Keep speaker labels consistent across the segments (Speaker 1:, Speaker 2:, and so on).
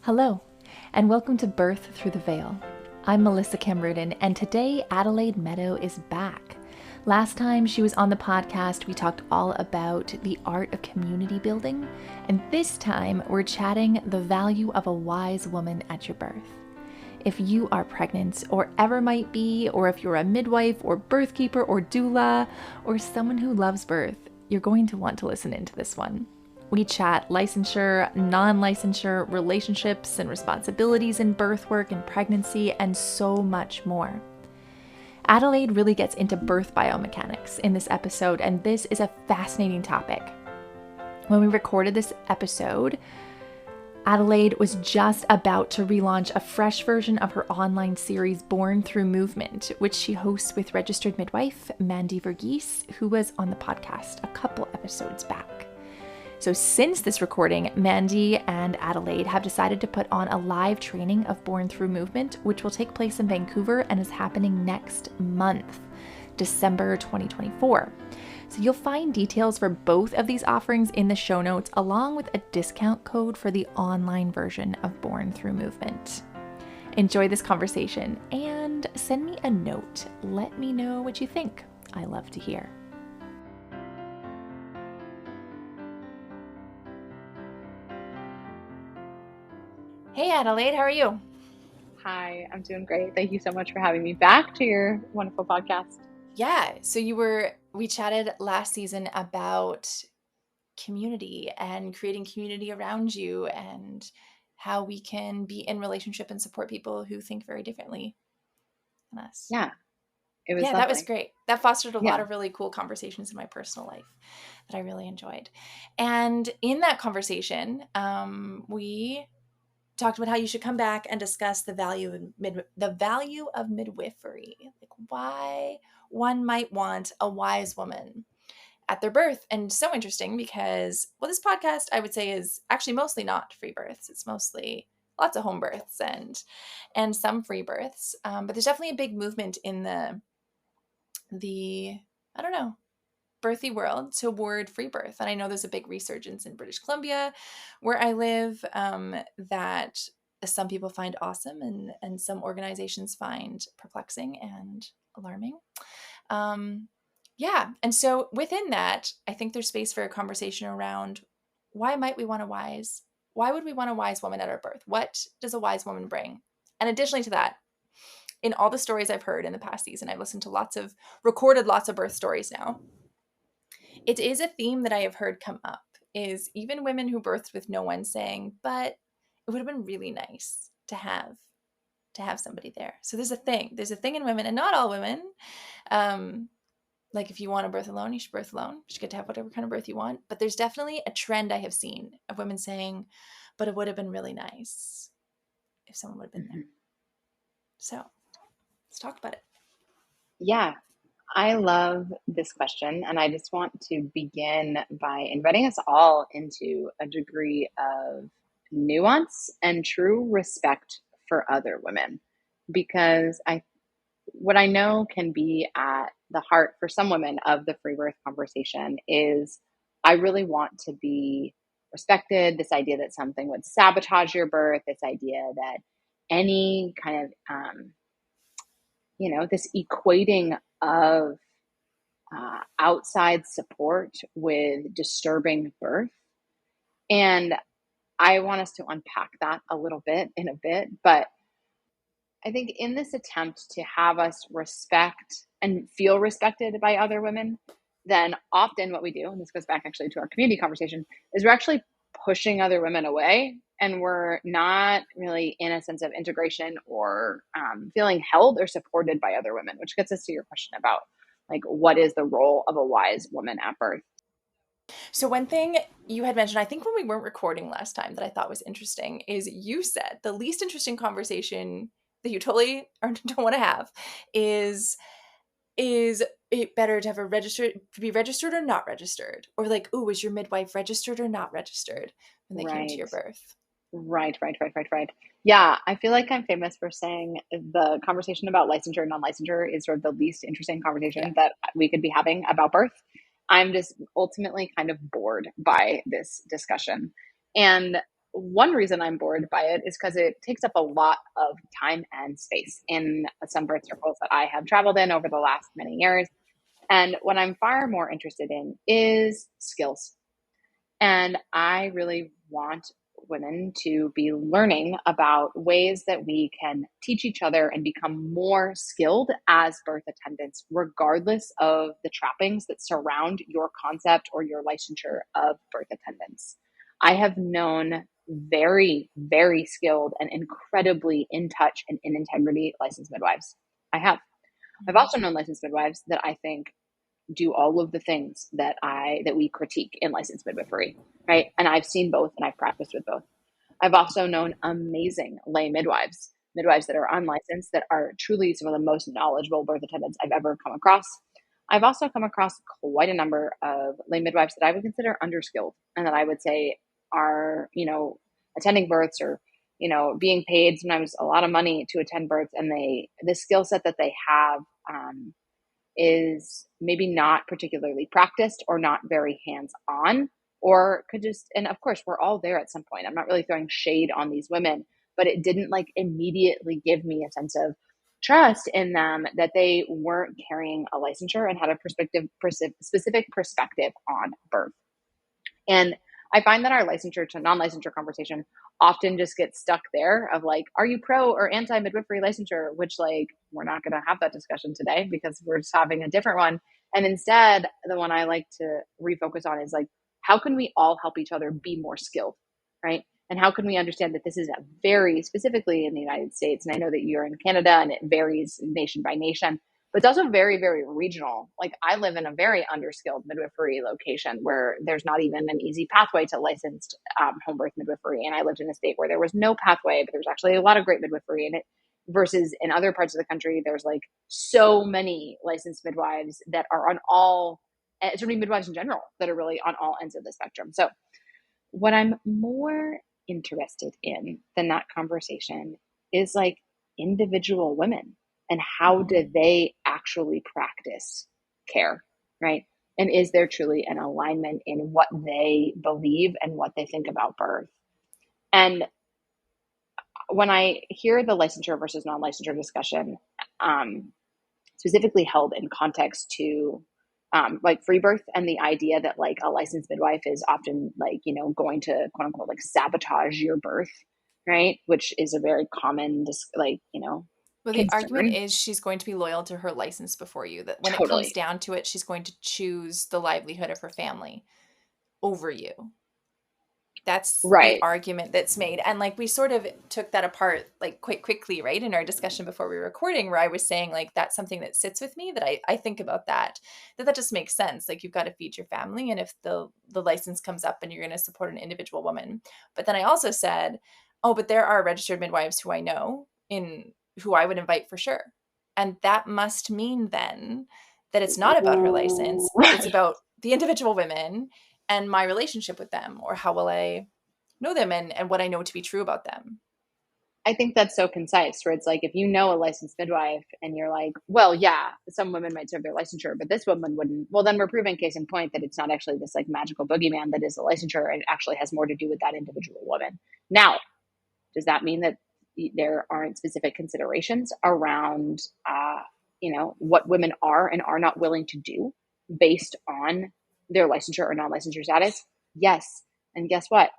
Speaker 1: Hello, and welcome to Birth Through the Veil. I'm Melissa Camrudin, and today Adelaide Meadow is back. Last time she was on the podcast, we talked all about the art of community building, and this time we're chatting the value of a wise woman at your birth. If you are pregnant, or ever might be, or if you're a midwife, or birth keeper, or doula, or someone who loves birth, you're going to want to listen into this one. We chat licensure, non-licensure, relationships and responsibilities in birth work and pregnancy, and so much more. Adelaide really gets into birth biomechanics in this episode, and this is a fascinating topic. When we recorded this episode, Adelaide was just about to relaunch a fresh version of her online series, Born Through Movement, which she hosts with registered midwife Mandy Verghese, who was on the podcast a couple episodes back. So since this recording, Mandy and Adelaide have decided to put on a live training of Born Through Movement, which will take place in Vancouver and is happening next month, December 2024. So you'll find details for both of these offerings in the show notes, along with a discount code for the online version of Born Through Movement. Enjoy this conversation and send me a note. Let me know what you think. I love to hear. Hey Adelaide, how are you?
Speaker 2: Hi, I'm doing great. Thank you so much for having me back to your wonderful podcast.
Speaker 1: Yeah, so we chatted last season about community and creating community around you and how we can be in relationship and support people who think very differently than us.
Speaker 2: Yeah, it was
Speaker 1: Yeah,
Speaker 2: lovely.
Speaker 1: that was great. That fostered a lot
Speaker 2: Yeah.
Speaker 1: of really cool conversations in my personal life that I really enjoyed. And in that conversation, we talked about how you should come back and discuss the value of midwifery, like why one might want a wise woman at their birth. And so interesting because, well, this podcast I would say is actually mostly not free births. It's mostly lots of home births and some free births. But there's definitely a big movement in the I don't know, birthy world toward free birth. And I know there's a big resurgence in British Columbia where I live that some people find awesome and some organizations find perplexing and alarming. Yeah. And so within that, I think there's space for a conversation around why would we want a wise woman at our birth? What does a wise woman bring? And additionally to that, in all the stories I've heard in the past season, I've listened to recorded lots of birth stories now. It is a theme that I have heard come up, is even women who birthed with no one saying, but it would have been really nice to have somebody there. So there's a thing in women, and not all women. Like if you want to birth alone, you should birth alone. You should get to have whatever kind of birth you want. But there's definitely a trend I have seen of women saying, but it would have been really nice if someone would have been there. So let's talk about it.
Speaker 2: Yeah, I love this question. And I just want to begin by inviting us all into a degree of nuance and true respect for other women. Because what I know can be at the heart for some women of the free birth conversation is I really want to be respected. This idea that something would sabotage your birth, this idea that any kind of, this equating of outside support with disturbing birth. And I want us to unpack that a little bit in a bit, but I think in this attempt to have us respect and feel respected by other women, then often what we do, and this goes back actually to our community conversation, is we're actually pushing other women away, and we're not really in a sense of integration or feeling held or supported by other women, which gets us to your question about like, what is the role of a wise woman at birth?
Speaker 1: So one thing you had mentioned, I think when we weren't recording last time, that I thought was interesting is you said the least interesting conversation that you totally don't want to have is it better to have to be registered or not registered? Or like, ooh, is your midwife registered or not registered when they came to your birth?
Speaker 2: Right. Yeah, I feel like I'm famous for saying the conversation about licensure and non-licensure is sort of the least interesting conversation that we could be having about birth. I'm just ultimately kind of bored by this discussion. And one reason I'm bored by it is because it takes up a lot of time and space in some birth circles that I have traveled in over the last many years. And what I'm far more interested in is skills. And I really want women to be learning about ways that we can teach each other and become more skilled as birth attendants, regardless of the trappings that surround your concept or your licensure of birth attendants. I have known very, very skilled and incredibly in touch and in integrity licensed midwives. I have. I've also known licensed midwives that I think do all of the things that we critique in licensed midwifery, right? And I've seen both and I've practiced with both. I've also known amazing lay midwives that are unlicensed, that are truly some of the most knowledgeable birth attendants I've ever come across. I've also come across quite a number of lay midwives that I would consider underskilled and that I would say are, attending births or, being paid sometimes a lot of money to attend births, and the skill set that they have is maybe not particularly practiced or not very hands-on, or could just, and of course we're all there at some point. I'm not really throwing shade on these women, but it didn't like immediately give me a sense of trust in them that they weren't carrying a licensure and had a specific perspective on birth. And I find that our licensure to non-licensure conversation often just gets stuck there of like, are you pro or anti midwifery licensure? Which like, we're not going to have that discussion today because we're just having a different one. And instead, the one I like to refocus on is like, how can we all help each other be more skilled, right? And how can we understand that this is a very specifically in the United States, and I know that you're in Canada and it varies nation by nation, but it's also very, very regional. Like I live in a very underskilled midwifery location where there's not even an easy pathway to licensed home birth midwifery. And I lived in a state where there was no pathway, but there's actually a lot of great midwifery in it. Versus in other parts of the country, there's like so many licensed midwives that are on all, so many midwives in general that are really on all ends of the spectrum. So what I'm more interested in than that conversation is like individual women and how do they actually practice care, right? And is there truly an alignment in what they believe and what they think about birth? And when I hear the licensure versus non-licensure discussion, specifically held in context to like free birth and the idea that like a licensed midwife is often like, going to quote unquote like sabotage your birth, right? Which is a very common,
Speaker 1: Well, the argument is she's going to be loyal to her license before you, that when it comes down to it, she's going to choose the livelihood of her family over you. That's
Speaker 2: right.
Speaker 1: The argument that's made. And like we sort of took that apart like quite quickly, right, in our discussion before we were recording, where I was saying like that's something that sits with me, that I think about that just makes sense. Like you've got to feed your family, and if the license comes up and you're going to support an individual woman. But then I also said, oh, but there are registered midwives who I know who I would invite for sure. And that must mean then that it's not about her license.
Speaker 2: Right.
Speaker 1: It's about the individual women and my relationship with them, or how will I know them and what I know to be true about them.
Speaker 2: I think that's so concise, where it's like, if you know a licensed midwife and you're like, well, yeah, some women might serve their licensure, but this woman wouldn't. Well, then we're proving case in point that it's not actually this like magical boogeyman that is a licensure. It actually has more to do with that individual woman. Now, does that mean that there aren't specific considerations around, what women are and are not willing to do based on their licensure or non-licensure status? Yes. And guess what?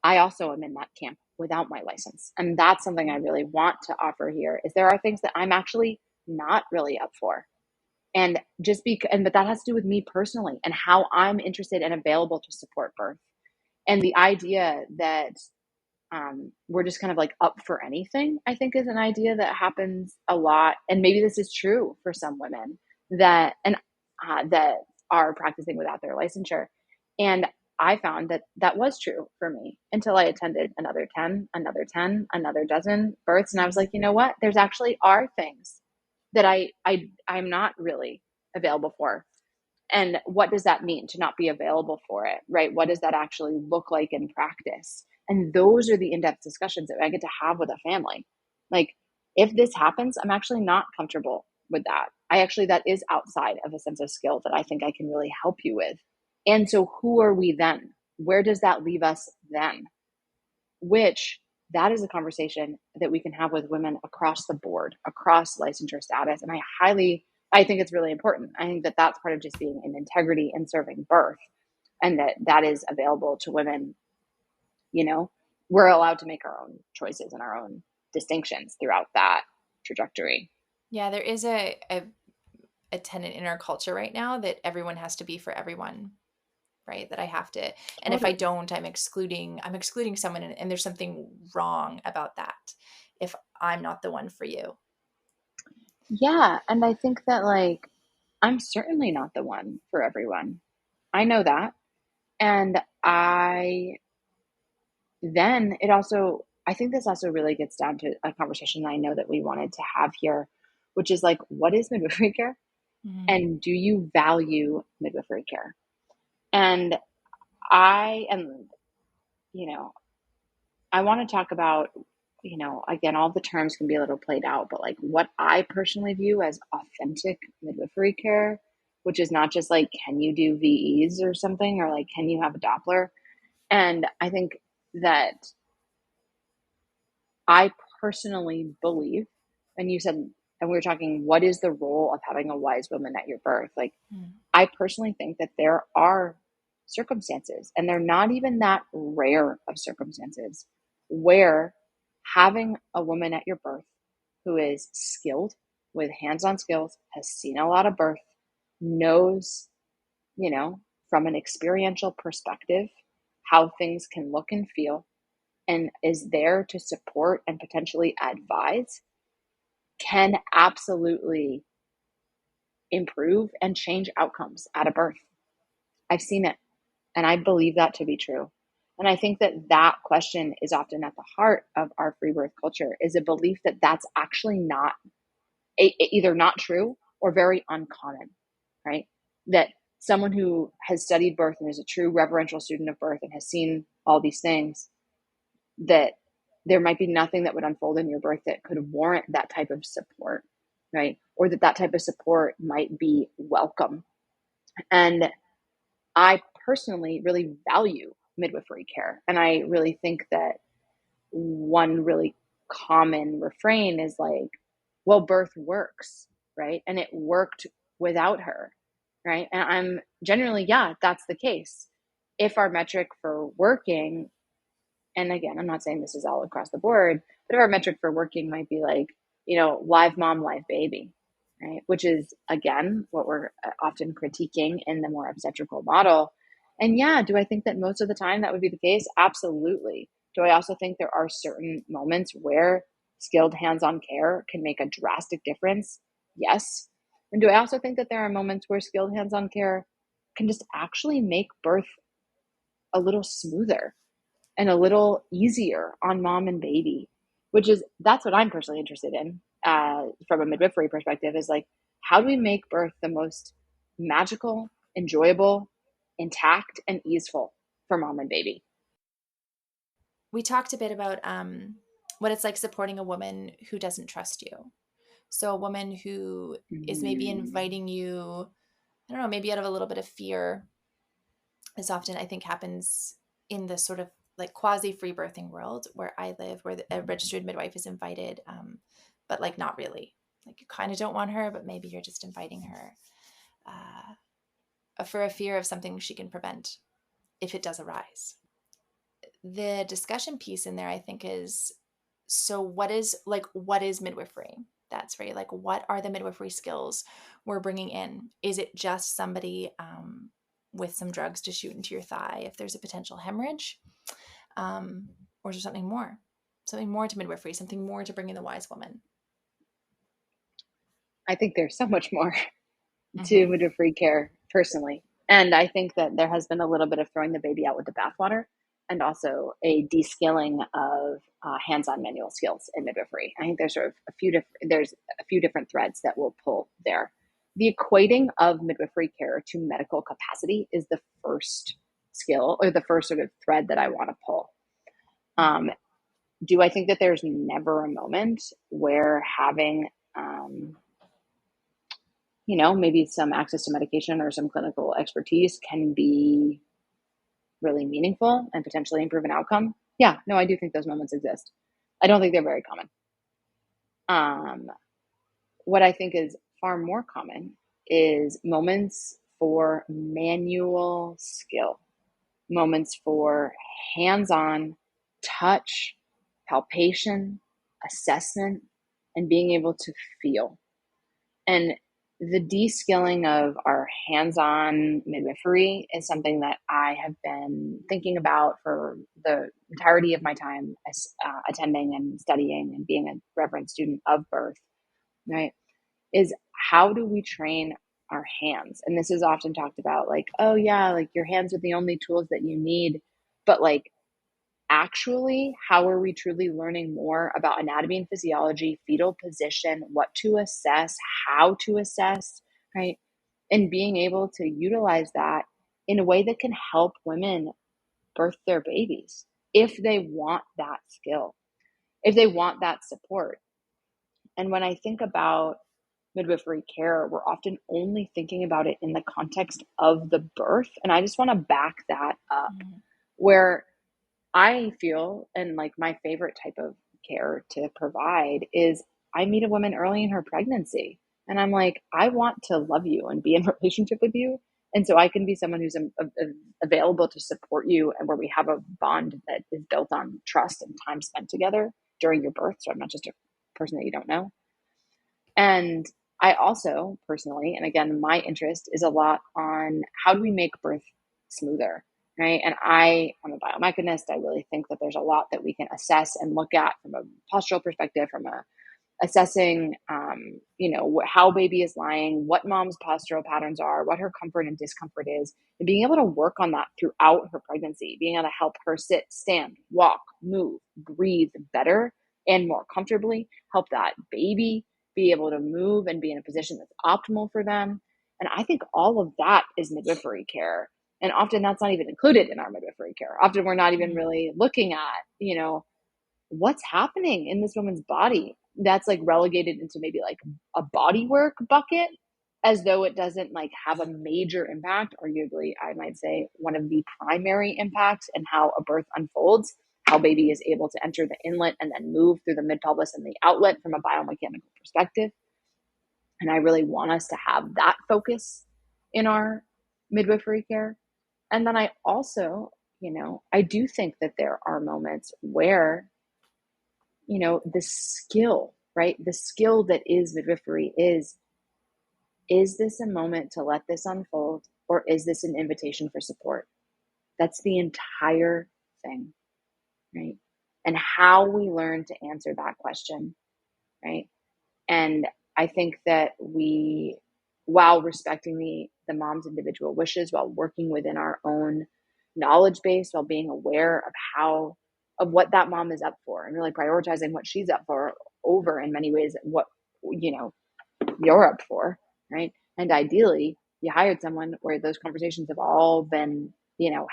Speaker 2: I also am in that camp without my license. And that's something I really want to offer here, is there are things that I'm actually not really up for. And but that has to do with me personally and how I'm interested and available to support birth. And the idea that we're just kind of like up for anything, I think is an idea that happens a lot. And maybe this is true for some women that are practicing without their licensure. And I found that was true for me until I attended another 10, another dozen births. And I was like, you know what? There's actually are things that I'm not really available for. And what does that mean to not be available for it, right? What does that actually look like in practice? And those are the in-depth discussions that I get to have with a family. Like, if this happens, I'm actually not comfortable with that. That is outside of a sense of skill that I think I can really help you with. And so who are we then? Where does that leave us then? which that is a conversation that we can have with women across the board, across licensure status. And I think it's really important. I think that that's part of just being in integrity and serving birth, and that is available to women. We're allowed to make our own choices and our own distinctions throughout that trajectory.
Speaker 1: Yeah, there is a tenet in our culture right now that everyone has to be for everyone, right? That I have to, and if I don't, I'm excluding someone, and there's something wrong about that if I'm not the one for you.
Speaker 2: Yeah, and I think that I'm certainly not the one for everyone. I know that. And I think this also really gets down to a conversation I know that we wanted to have here, which is what is midwifery care?
Speaker 1: Mm-hmm.
Speaker 2: And do you value midwifery care? And I am, I want to talk about, again, all the terms can be a little played out, but what I personally view as authentic midwifery care, which is not just can you do VEs or something, or can you have a Doppler? And I think that I personally believe, and you said, and we were talking, what is the role of having a wise woman at your birth? I personally think that there are circumstances, and they're not even that rare of circumstances, where having a woman at your birth who is skilled with hands-on skills, has seen a lot of birth, knows, from an experiential perspective, how things can look and feel, and is there to support and potentially advise, can absolutely improve and change outcomes at a birth. I've seen it, and I believe that to be true. And I think that question is often at the heart of our free birth culture, is a belief that that's actually not either not true or very uncommon, right? That someone who has studied birth and is a true reverential student of birth and has seen all these things, that there might be nothing that would unfold in your birth that could warrant that type of support, right? Or that type of support might be welcome. And I personally really value midwifery care. And I really think that one really common refrain is well, birth works, right? And it worked without her, right? And I'm generally, yeah, that's the case. If our metric for working, and again, I'm not saying this is all across the board, but if our metric for working might be live mom, live baby, right? Which is, again, what we're often critiquing in the more obstetrical model. And yeah, do I think that most of the time that would be the case? Absolutely. Do I also think there are certain moments where skilled hands-on care can make a drastic difference? Yes. And do I also think that there are moments where skilled hands-on care can just actually make birth a little smoother and a little easier on mom and baby, that's what I'm personally interested in from a midwifery perspective, is how do we make birth the most magical, enjoyable, intact, and easeful for mom and baby?
Speaker 1: We talked a bit about what it's like supporting a woman who doesn't trust you. So a woman who is maybe inviting you, I don't know, maybe out of a little bit of fear, as often I think happens in the sort of quasi free birthing world where I live, where a registered midwife is invited, but not really. You kind of don't want her, but maybe you're just inviting her for a fear of something she can prevent if it does arise. The discussion piece in there, I think, is, so what is midwifery? That's right. What are the midwifery skills we're bringing in? Is it just somebody with some drugs to shoot into your thigh if there's a potential hemorrhage? Or is there something more? Something more to midwifery, something more to bring in the wise woman?
Speaker 2: I think there's so much more to midwifery care personally. And I think that there has been a little bit of throwing the baby out with the bathwater, and also a de-skilling of hands-on manual skills in midwifery. I think there's a few different threads that we'll pull there. The equating of midwifery care to medical capacity is the first skill, or the first sort of thread that I want to pull. Do I think that there's never a moment where having maybe some access to medication or some clinical expertise can be really meaningful and potentially improve an outcome? Yeah, no, I do think those moments exist. I don't think they're very common. Um, what I think is far more common is moments for manual skill, moments for hands-on touch, palpation, assessment, and being able to feel. And the de-skilling of our hands-on midwifery is something that I have been thinking about for the entirety of my time as attending and studying and being a reverend student of birth, right? Is how do we train our hands? And this is often talked about like, oh yeah, like your hands are the only tools that you need. But like, actually, how are we truly learning more about anatomy and physiology, fetal position, what to assess, how to assess, right? And being able to utilize that in a way that can help women birth their babies if they want that skill, if they want that support. And when I think about midwifery care, we're often only thinking about it in the context of the birth. And I just want to back that up, where I feel, and like my favorite type of care to provide is I meet a woman early in her pregnancy and I'm like, I want to love you and be in a relationship with you. And so I can be someone who's available to support you and where we have a bond that is built on trust and time spent together during your birth. So I'm not just a person that you don't know. And I also personally, and again, my interest is a lot on how do we make birth smoother, right? And I'm a biomechanist. I really think that there's a lot that we can assess and look at from a postural perspective, from a assessing, how baby is lying, what mom's postural patterns are, what her comfort and discomfort is, and being able to work on that throughout her pregnancy, being able to help her sit, stand, walk, move, breathe better and more comfortably, help that baby be able to move and be in a position that's optimal for them. And I think all of that is midwifery care. And often that's not even included in our midwifery care. Often we're not even really looking at, what's happening in this woman's body that's like relegated into maybe like a bodywork bucket, as though it doesn't like have a major impact. Arguably, I might say one of the primary impacts in how a birth unfolds, how baby is able to enter the inlet and then move through the mid pelvis and the outlet from a biomechanical perspective. And I really want us to have that focus in our midwifery care. And then I also, I do think that there are moments where the skill, right? The skill that is midwifery is this a moment to let this unfold, or is this an invitation for support? That's the entire thing, right? And how we learn to answer that question, right? And I think that we, while respecting the mom's individual wishes, while working within our own knowledge base, while being aware of what that mom is up for and really prioritizing what she's up for over in many ways what you're up for, right? And ideally you hired someone where those conversations have all been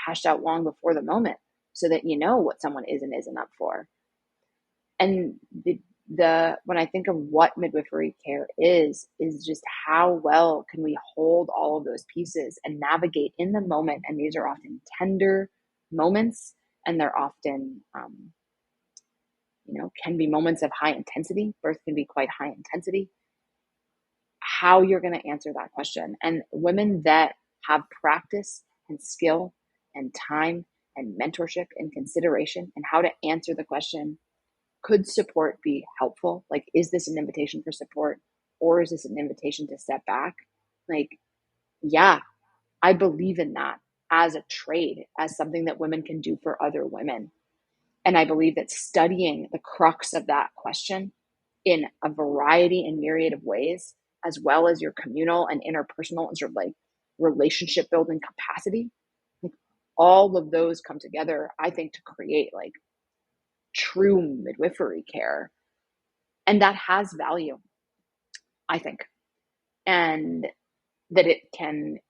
Speaker 2: hashed out long before the moment, so that you know what someone is and isn't up for. And the when I think of what midwifery care is just how well can we hold all of those pieces and navigate in the moment. And these are often tender moments, and they're often can be moments of high intensity. Birth can be quite high intensity. How you're going to answer that question. And women that have practice and skill and time and mentorship and consideration and how to answer the question, could support be helpful? Like, is this an invitation for support, or is this an invitation to step back? Like, yeah, I believe in that as a trade, as something that women can do for other women. And I believe that studying the crux of that question in a variety and myriad of ways, as well as your communal and interpersonal and sort of like relationship building capacity, like all of those come together, I think, to create like true midwifery care. And that has value, I think. And that it can,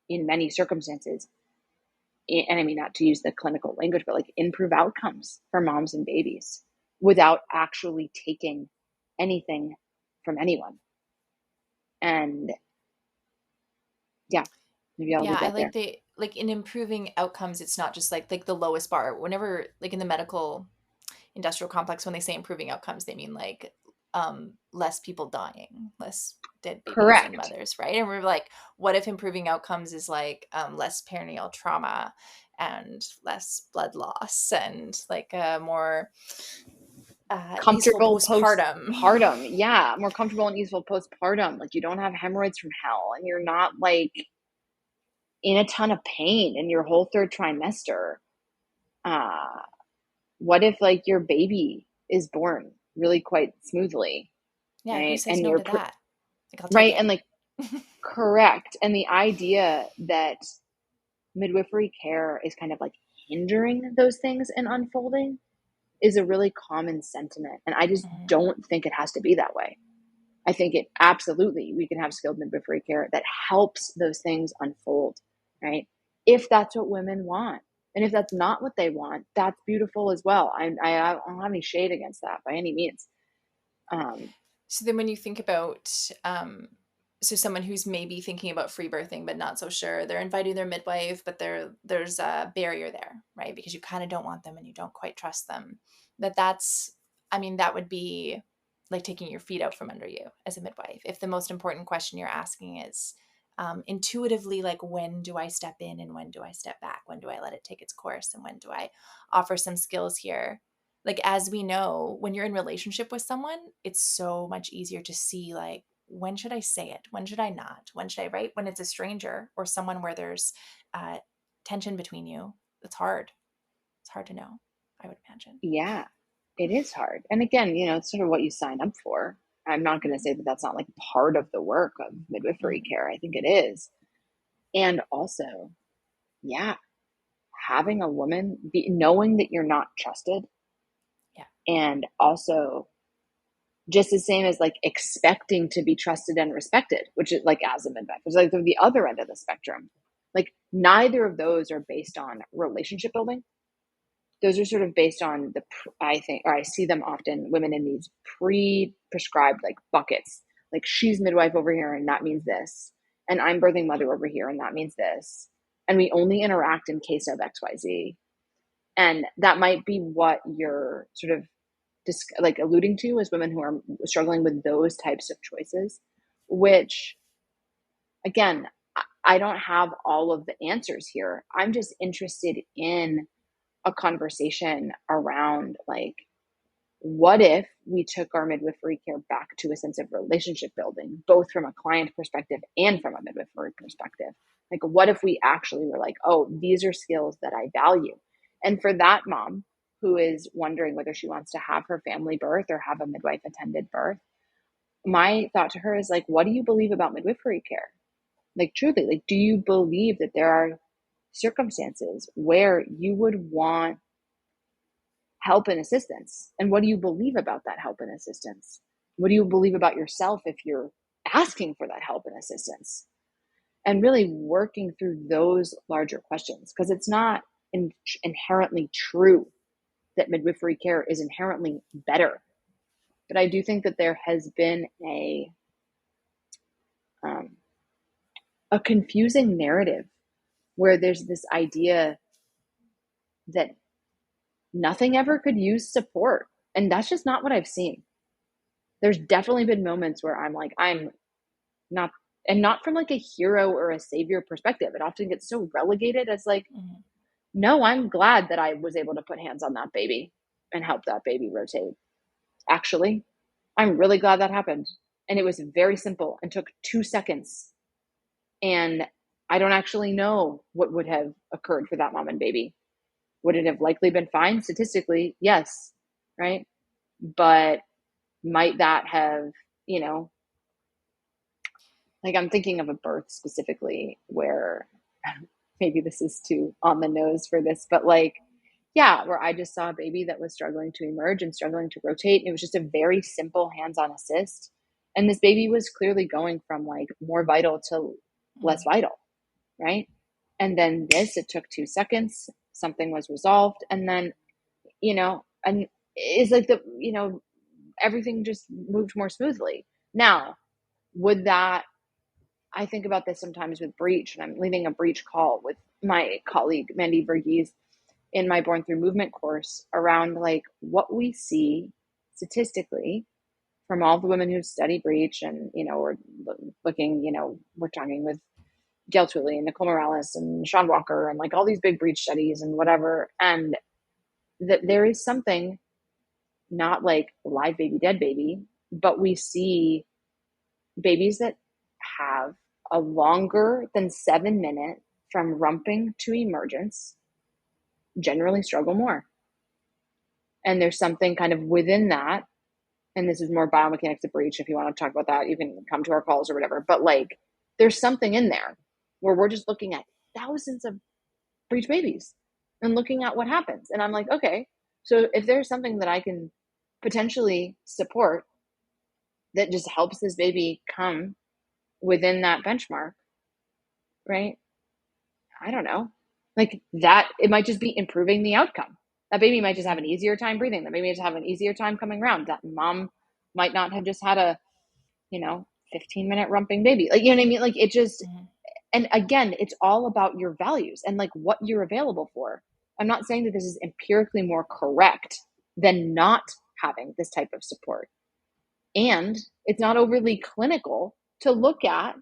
Speaker 2: in many circumstances, and I mean, not to use the clinical language, but like improve outcomes for moms and babies without actually taking anything from anyone. And yeah. Maybe I'll
Speaker 1: Yeah,
Speaker 2: leave
Speaker 1: I
Speaker 2: that
Speaker 1: like
Speaker 2: there.
Speaker 1: the like in improving outcomes, it's not just like the lowest bar. Whenever like in the medical industrial complex, when they say improving outcomes, they mean like less people dying, less dead babies and
Speaker 2: Correct.
Speaker 1: mothers, right? And we're like, what if improving outcomes is like less perineal trauma and less blood loss and like a more easeful
Speaker 2: Comfortable
Speaker 1: postpartum?
Speaker 2: postpartum. Yeah, more comfortable and easeful postpartum. Like you don't have hemorrhoids from hell and you're not like in a ton of pain in your whole third trimester. Uh, what if like your baby is born really quite smoothly,
Speaker 1: Yeah, who
Speaker 2: right?
Speaker 1: says
Speaker 2: And
Speaker 1: no
Speaker 2: you're
Speaker 1: to that? Like, I'll take
Speaker 2: right,
Speaker 1: it.
Speaker 2: and like correct. And the idea that midwifery care is kind of like hindering those things in unfolding is a really common sentiment. And I just
Speaker 1: Mhm.
Speaker 2: don't think it has to be that way. I think it absolutely, we can have skilled midwifery care that helps those things unfold, right? If that's what women want. And if that's not what they want, that's beautiful as well. I don't have any shade against that by any means. Um,
Speaker 1: So then when you think about so someone who's maybe thinking about free birthing but not so sure, they're inviting their midwife, but there's a barrier there, right? Because you kind of don't want them and you don't quite trust them. That's I mean, that would be like taking your feet out from under you as a midwife. If the most important question you're asking is intuitively, like, when do I step in and when do I step back? When do I let it take its course? And when do I offer some skills here? Like, as we know, when you're in relationship with someone, it's so much easier to see, like, when should I say it? When should I not? When should I write? When it's a stranger or someone where there's uh, tension between you, it's hard. It's hard to know, I would imagine.
Speaker 2: yeah, it is hard. And again, it's sort of what you sign up for. I'm not going to
Speaker 1: Mhm.
Speaker 2: say that that's not like part of the work of midwifery
Speaker 1: Mhm.
Speaker 2: care. I think it is. And also, yeah, having a woman knowing that you're not trusted,
Speaker 1: Yeah.
Speaker 2: and also just the same as like expecting to be trusted and respected, which is like as a midwife, it's like the other end of the spectrum. Like neither of those are based on relationship building. Those are sort of based on I think, or I see them often, women in these pre-prescribed like buckets. Like she's midwife over here and that means this, and I'm birthing mother over here and that means this, and we only interact in case of XYZ. And that might be what you're sort of like alluding to as women who are struggling with those types of choices, which again, I don't have all of the answers here. I'm just interested in a conversation around like, what if we took our midwifery care back to a sense of relationship building, both from a client perspective and from a midwifery perspective? Like, what if we actually were like, oh, these are skills that I value? And for that mom who is wondering whether she wants to have her family birth or have a midwife attended birth, my thought to her is like, what do you believe about midwifery care? Like, truly, like, do you believe that there are circumstances where you would want help and assistance? And what do you believe about that help and assistance? What do you believe about yourself if you're asking for that help and assistance? And really working through those larger questions, because it's not inherently true that midwifery care is inherently better. But I do think that there has been um, a confusing narrative where there's this idea that nothing ever could use support. And that's just not what I've seen. There's definitely been moments where I'm like, I'm not, and not from like a hero or a savior perspective. It often gets so relegated as like,
Speaker 1: Mhm.
Speaker 2: no, I'm glad that I was able to put hands on that baby and help that baby rotate. Actually, I'm really glad that happened. And it was very simple and took 2 seconds. And I don't actually know what would have occurred for that mom and baby. Would it have likely been fine? Statistically, yes. Right. But might that have, you know, like I'm thinking of a birth specifically where maybe this is too on the nose for this, but like, yeah, where I just saw a baby that was struggling to emerge and struggling to rotate. It was just a very simple hands on assist. And this baby was clearly going from like more vital to less
Speaker 1: Mhm.
Speaker 2: vital, right? And then this, it took 2 seconds, something was resolved. And then, and it's like everything just moved more smoothly. Now, would that I think about this sometimes with breech, and I'm leading a breech call with my colleague, Mandy Verghese, in my Born Through Movement course around like what we see statistically from all the women who study breech. And, we're looking, we're talking with Gail Twilley and Nicole Morales and Sean Walker and like all these big breech studies and whatever. And that there is something, not like live baby, dead baby, but we see babies that have a longer than 7 minute from rumping to emergence generally struggle more. And there's something kind of within that. And this is more biomechanics of breech. If you want to talk about that, you can come to our calls or whatever. But like, there's something in there where we're just looking at thousands of breech babies and looking at what happens. And I'm like, okay, so if there's something that I can potentially support that just helps this baby come within that benchmark, right? I don't know. Like that, it might just be improving the outcome. That baby might just have an easier time breathing. That baby just have an easier time coming around. That mom might not have just had a, 15-minute rumping baby. Like, you know what I mean? Like it just, and again, it's all about your values and like what you're available for. I'm not saying that this is empirically more correct than not having this type of support. And it's not overly clinical to look at,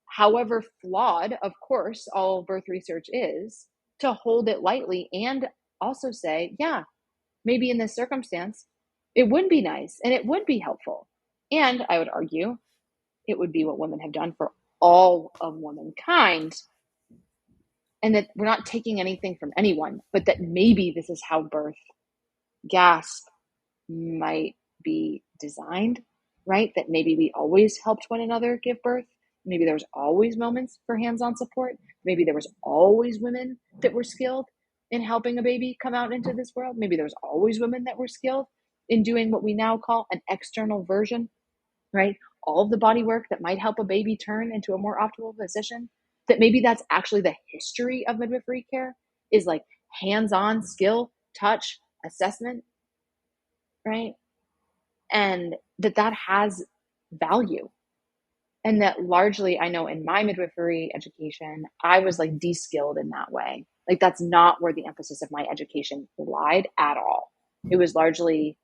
Speaker 2: however flawed, of course, all birth research is, to hold it lightly and also say, yeah, maybe in this circumstance, it would be nice and it would be helpful. And I would argue it would be what women have done for all of womankind. And that we're not taking anything from anyone, but that maybe this is how birth, gasp, might be designed, right? That maybe we always helped one another give birth. Maybe there was always moments for hands-on support. Maybe there was always women that were skilled in helping a baby come out into this world. Maybe there was always women that were skilled in doing what we now call an external version, right? All of the body work that might help a baby turn into a more optimal position. That maybe that's actually the history of midwifery care, is like hands-on skill, touch, assessment, right? And that has value. And that largely, I know in my midwifery education, I was like de-skilled in that way. Like that's not where the emphasis of my education lied at all. It was largely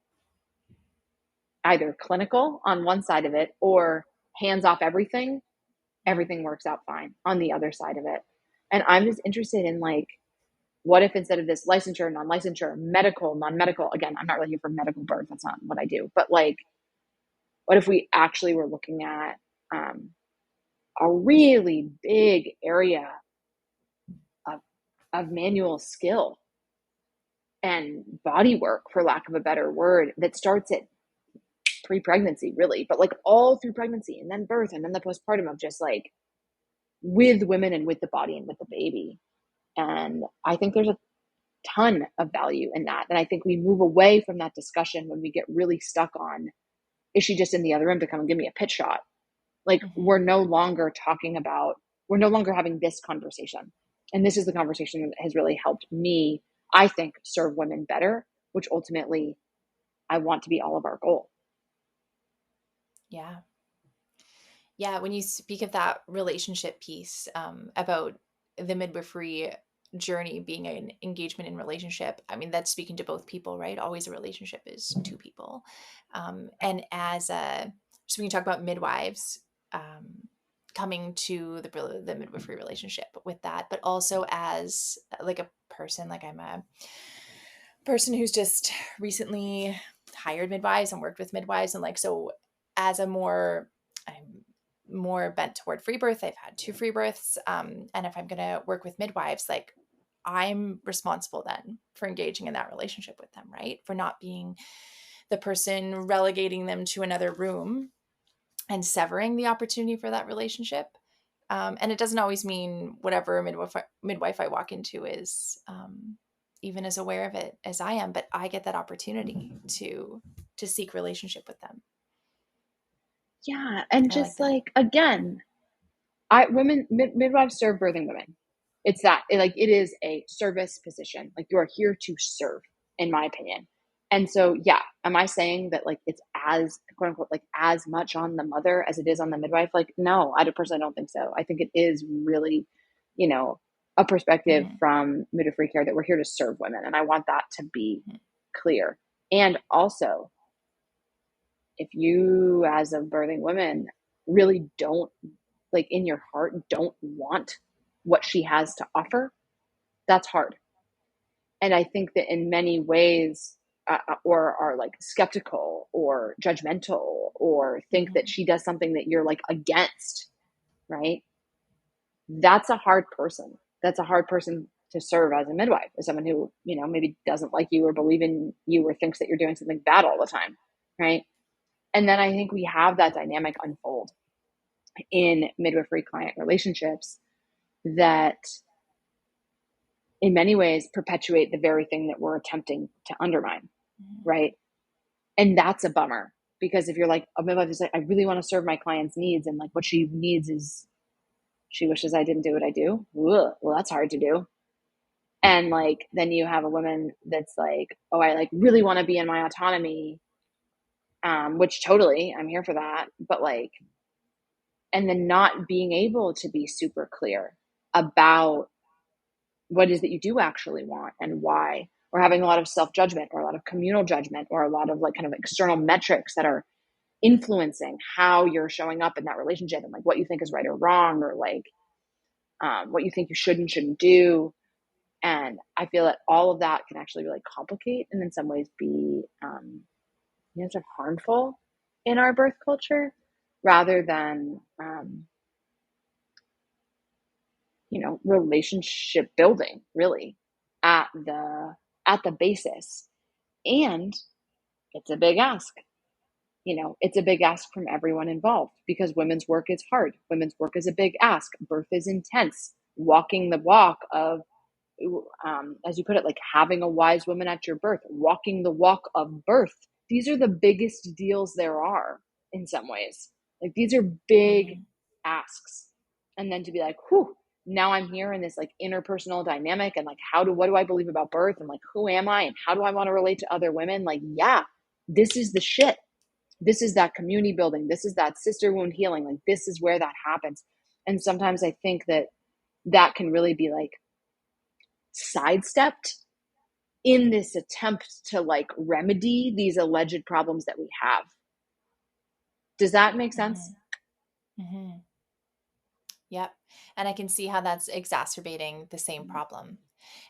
Speaker 2: either clinical on one side of it or hands off everything. Everything works out fine on the other side of it. And I'm just interested in like, what if instead of this licensure, non-licensure, medical, non-medical, again, I'm not really here for medical birth. That's not what I do. But like, what if we actually were looking at a really big area of manual skill and body work, for lack of a better word, that starts at pre-pregnancy, really, but like all through pregnancy and then birth and then the postpartum, of just like with women and with the body and with the baby. And I think there's a ton of value in that. And I think we move away from that discussion when we get really stuck on, is she just in the other room to come and give me a pitch shot? Like we're no longer having this conversation. And this is the conversation that has really helped me, I think, serve women better, which ultimately I want to be all of our goal.
Speaker 1: Yeah. Yeah. When you speak of that relationship piece, about the midwifery journey being an engagement in relationship, I mean, that's speaking to both people, right? Always a relationship is two people. And so when you talk about midwives, coming to the midwifery relationship with that, but also as like a person, like I'm a person who's just recently hired midwives and worked with midwives. And like, so as I'm more bent toward free birth. I've had 2 free births. And if I'm going to work with midwives, like I'm responsible then for engaging in that relationship with them, right? For not being the person relegating them to another room and severing the opportunity for that relationship. And it doesn't always mean whatever midwife I walk into is even as aware of it as I am, but I get that opportunity to seek relationship with them.
Speaker 2: Yeah. And just like, again, midwives serve birthing women. It's that, it is a service position. Like you are here to serve, in my opinion. And so, yeah, am I saying that like it's as quote unquote like as much on the mother as it is on the midwife? Like, no, I personally don't think so. I think it is really, you know, a perspective
Speaker 1: Mm-hmm.
Speaker 2: from midwifery care that we're here to serve women. And I want that to be clear. And also, if you as a birthing woman really don't, like in your heart, don't want what she has to offer, that's hard. And I think that in many ways, or are like skeptical or judgmental or think that
Speaker 1: Mm-hmm.
Speaker 2: she does something that you're like against, right? That's a hard person. That's a hard person to serve as a midwife, as someone who, you know, maybe doesn't like you or believe in you or thinks that you're doing something bad all the time, right? And then I think we have that dynamic unfold in midwifery client relationships that in many ways perpetuate the very thing that we're attempting to undermine, right? And that's a bummer, because if you're like a midwife is like, I really want to serve my client's needs, and like what she needs is she wishes I didn't do what I do. Ugh, well, that's hard to do. And like then you have a woman that's like, oh, I like really want to be in my autonomy, which totally I'm here for that, but like, and then not being able to be super clear about what it is that you do actually want and why, or having a lot of self-judgment or a lot of communal judgment or a lot of like kind of external metrics that are influencing how you're showing up in that relationship, and like what you think is right or wrong, or like what you think you should and shouldn't do. And I feel that all of that can actually really complicate and in some ways be sort of harmful in our birth culture, rather than relationship building really at the basis. And it's a big ask. It's a big ask from everyone involved, because women's work is hard. Women's work is a big ask. Birth is intense. Walking the walk of, as you put it, like having a wise woman at your birth, walking the walk of birth. These are the biggest deals there are in some ways. Like these are big
Speaker 1: Mm-hmm.
Speaker 2: asks. And then to be like, whew, now I'm here in this like interpersonal dynamic, and like, what do I believe about birth? And like, who am I? And how do I want to relate to other women? Like, yeah, this is the shit. This is that community building. This is that sister wound healing. Like this is where that happens. And sometimes I think that can really be like sidestepped in this attempt to like remedy these alleged problems that we have. Does that make sense?
Speaker 1: Mm-hmm. Mm-hmm. Yep. And I can see how that's exacerbating the same problem,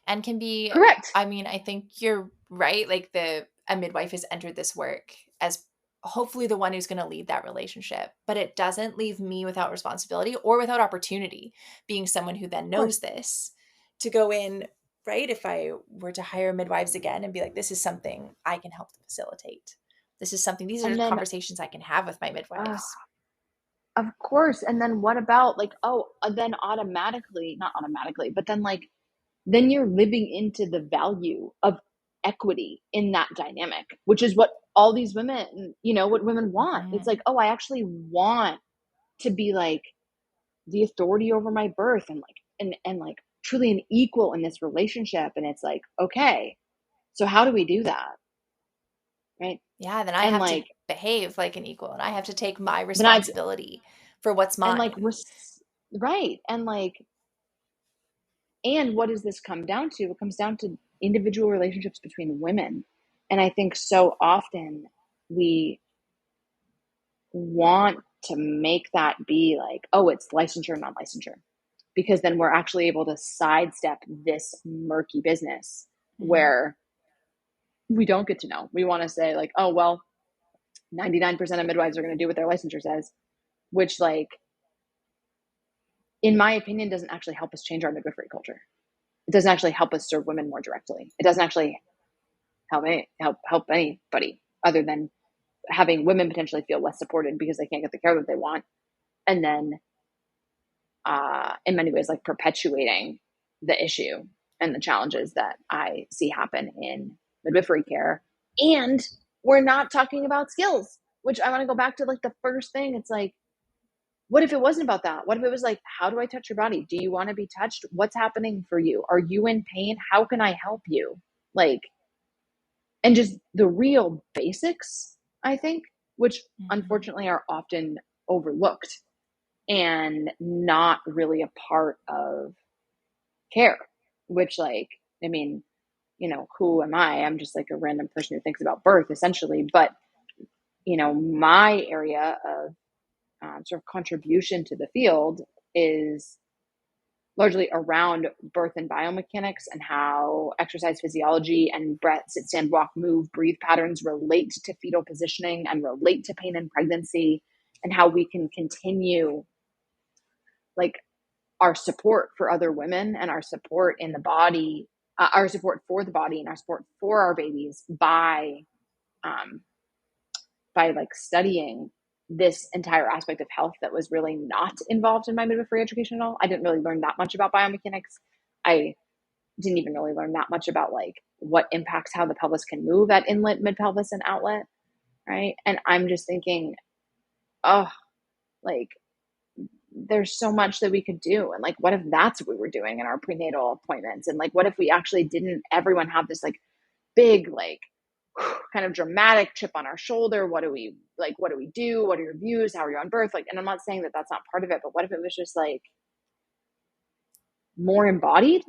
Speaker 1: and can be,
Speaker 2: Correct.
Speaker 1: I mean, I think you're right. Like a midwife has entered this work as hopefully the one who's going to lead that relationship, but it doesn't leave me without responsibility or without opportunity, being someone who then
Speaker 2: Of
Speaker 1: knows
Speaker 2: course.
Speaker 1: this, to go in, right? If I were to hire midwives again and be like, this is something I can help to facilitate. This is something, these are
Speaker 2: And then,
Speaker 1: conversations I can have with my
Speaker 2: uh,
Speaker 1: midwives.
Speaker 2: of course. And then what about like, then not automatically, but then like, then you're living into the value of equity in that dynamic, which is what all these women, what women want. It's
Speaker 1: Mm-hmm.
Speaker 2: like, oh, I actually want to be like the authority over my birth, and like, and like truly an equal in this relationship. And it's like, okay, so how do we do that? Right.
Speaker 1: Yeah, then I
Speaker 2: And
Speaker 1: have to
Speaker 2: like,
Speaker 1: behave like an equal, and I have to take my
Speaker 2: then I,
Speaker 1: responsibility for what's
Speaker 2: and like,
Speaker 1: mine.
Speaker 2: right. And like, and what does this come down to? It comes down to individual relationships between women. And I think so often we want to make that be like, oh, it's licensure, non licensure, because then we're actually able to sidestep this murky business
Speaker 1: Mm-hmm.
Speaker 2: where we don't get to know. We want to say, like, oh, well, 99% of midwives are going to do what their licensure says, which, like, in my opinion, doesn't actually help us change our midwifery culture. It doesn't actually help us serve women more directly. It doesn't actually help anybody, other than having women potentially feel less supported because they can't get the care that they want, and then in many ways like perpetuating the issue and the challenges that I see happen in midwifery care. And we're not talking about skills, which I want to go back to like the first thing. It's like, what if it wasn't about that? What if it was like, how do I touch your body? Do you want to be touched? What's happening for you? Are you in pain? How can I help you? Like, and just the real basics, I think, which
Speaker 1: Mm-hmm.
Speaker 2: unfortunately are often overlooked and not really a part of care, which, like, I mean, who am I? I'm just like a random person who thinks about birth essentially. But, my area of sort of contribution to the field is largely around birth and biomechanics and how exercise physiology and breath, sit, stand, walk, move, breathe patterns relate to fetal positioning and relate to pain and pregnancy, and how we can continue like our support for other women and our support in the body, our support for the body and our support for our babies um, by like studying this entire aspect of health that was really not involved in my midwifery education at all. I didn't really learn that much about biomechanics. I didn't even really learn that much about like what impacts how the pelvis can move at inlet, mid pelvis, and outlet. Right. And I'm just thinking, oh, like there's so much that we could do. And like, what if that's what we were doing in our prenatal appointments? And like, what if we actually didn't everyone have this like big, like kind of dramatic chip on our shoulder? What do we like? What do we do? What are your views? How are you on birth? Like, and I'm not saying that that's not part of it, but what if it was just like more embodied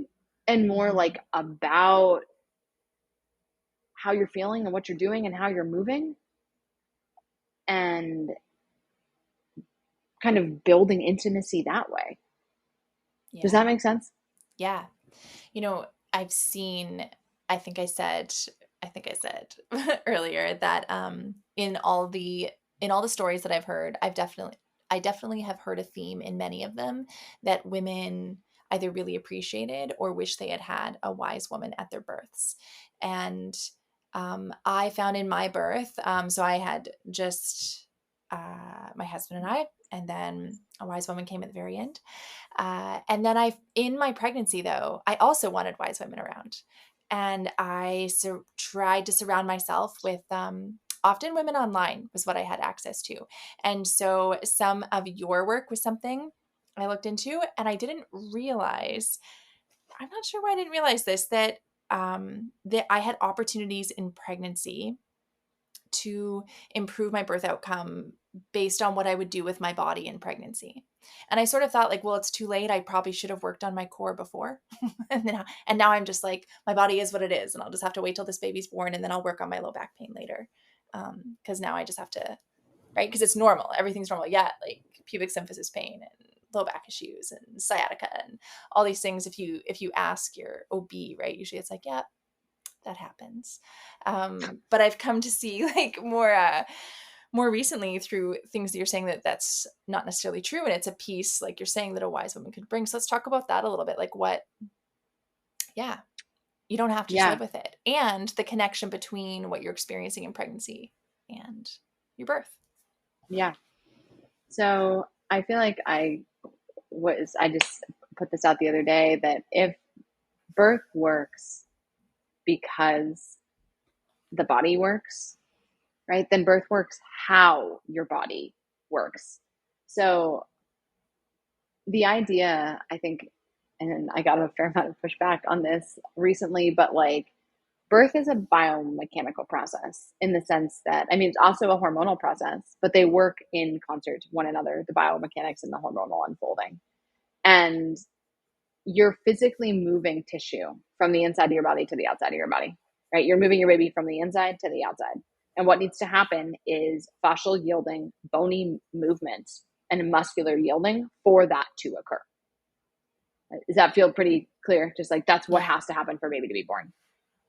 Speaker 2: and more
Speaker 1: Mm-hmm.
Speaker 2: like about how you're feeling and what you're doing and how you're moving, and kind of building intimacy that way. Does
Speaker 1: Yeah.
Speaker 2: that make sense?
Speaker 1: Yeah. You know, I've seen, I think I said, I think I said earlier that in all the stories that I've heard, I definitely have heard a theme in many of them that women either really appreciated or wish they had had a wise woman at their births. And I found in my birth, so I had just my husband and I, and then a wise woman came at the very end. And then in my pregnancy, though, I also wanted wise women around. And I tried to surround myself with often women online was what I had access to. And so some of your work was something I looked into, and I didn't realize, I'm not sure why I didn't realize this, that I had opportunities in pregnancy to improve my birth outcome based on what I would do with my body in pregnancy. And I sort of thought like, well, it's too late. I probably should have worked on my core before. And now I'm just like, my body is what it is. And I'll just have to wait till this baby's born and then I'll work on my low back pain later. Cause now I just have to, right. Cause it's normal. Everything's normal. Yeah. Like pubic symphysis pain and low back issues and sciatica and all these things. If you ask your OB, right, usually it's like, yeah, that happens. But I've come to see like more recently through things that you're saying that that's not necessarily true. And it's a piece like you're saying that a wise woman could bring. So let's talk about that a little bit. Like yeah, you don't have to just
Speaker 2: Yeah.
Speaker 1: live with it. And the connection between what you're experiencing in pregnancy and your birth.
Speaker 2: Yeah. So I feel like I just put this out the other day that if birth works because the body works, right, then birth works how your body works. So the idea, I think, and I got a fair amount of pushback on this recently, but like birth is a biomechanical process in the sense that, I mean, it's also a hormonal process, but they work in concert to one another, the biomechanics and the hormonal unfolding. And you're physically moving tissue from the inside of your body to the outside of your body, right? You're moving your baby from the inside to the outside. And what needs to happen is fascial yielding, bony movement, and muscular yielding for that to occur. Does that feel pretty clear? Just like that's what
Speaker 1: Yeah.
Speaker 2: has to happen for a baby to be born.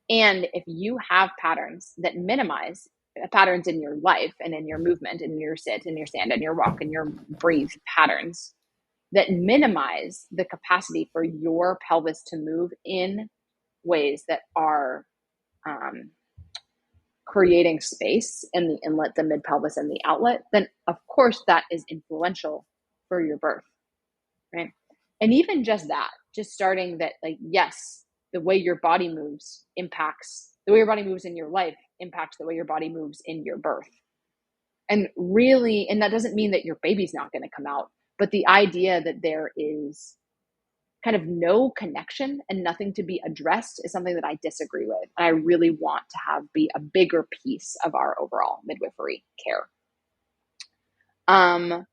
Speaker 2: And if you have patterns that minimize patterns in your life and in your movement and your sit and your stand and your walk and your breathe patterns that minimize the capacity for your pelvis to move in ways that are um, creating space in the inlet, the mid pelvis, and the outlet, then of course that is influential for your birth, right? And even just that, just starting that, like, yes, the way your body moves impacts the way your body moves in your life, impacts the way your body moves in your birth. And really, and that doesn't mean that your baby's not going to come out, but the idea that there is kind of no connection and nothing to be addressed is something that I disagree with. And I really want to have be a bigger piece of our overall midwifery care. And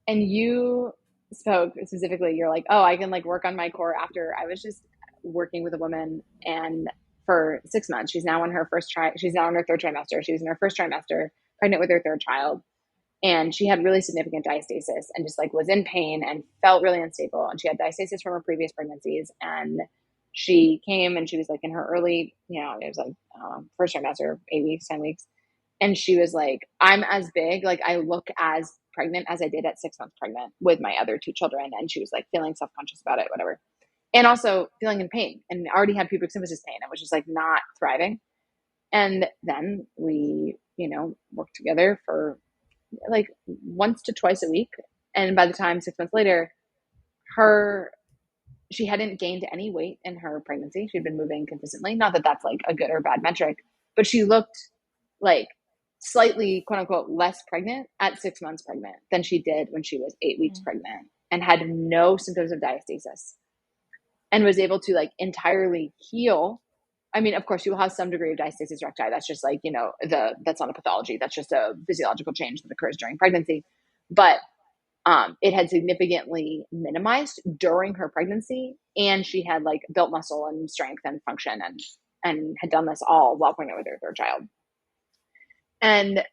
Speaker 2: you spoke specifically, you're like, oh, I can like work on my core after. I was just working with a woman, and for 6 months, she's now in her she's now in her third trimester. She was in her first trimester, pregnant with her third child. And she had really significant diastasis and just like was in pain and felt really unstable. And she had diastasis from her previous pregnancies. And she came and she was like in her early, it was like first trimester, 8 weeks, 10 weeks. And she was like, I'm as big, like I look as pregnant as I did at 6 months pregnant with my other two children. And she was like feeling self-conscious about it, whatever. And also feeling in pain and already had pubic symphysis pain and was just like not thriving. And then we, worked together for like once to twice a week. And by the time 6 months later, she hadn't gained any weight in her pregnancy. She'd been moving consistently. Not that that's like a good or bad metric, but she looked like slightly, quote unquote, less pregnant at 6 months pregnant than she did when she was 8 weeks pregnant, and had no symptoms of diastasis, and was able to like entirely heal. I mean, of course, you will have some degree of diastasis recti. That's just like, that's not a pathology. That's just a physiological change that occurs during pregnancy. But it had significantly minimized during her pregnancy. And she had like built muscle and strength and function and had done this all while pregnant with her third child. And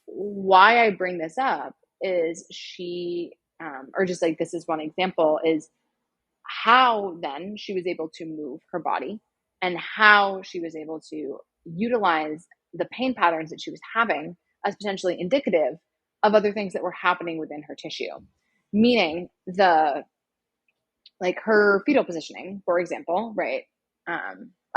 Speaker 2: why I bring this up is or just like, this is one example, is how then she was able to move her body and how she was able to utilize the pain patterns that she was having as potentially indicative of other things that were happening within her tissue. Meaning her fetal positioning, for example, right?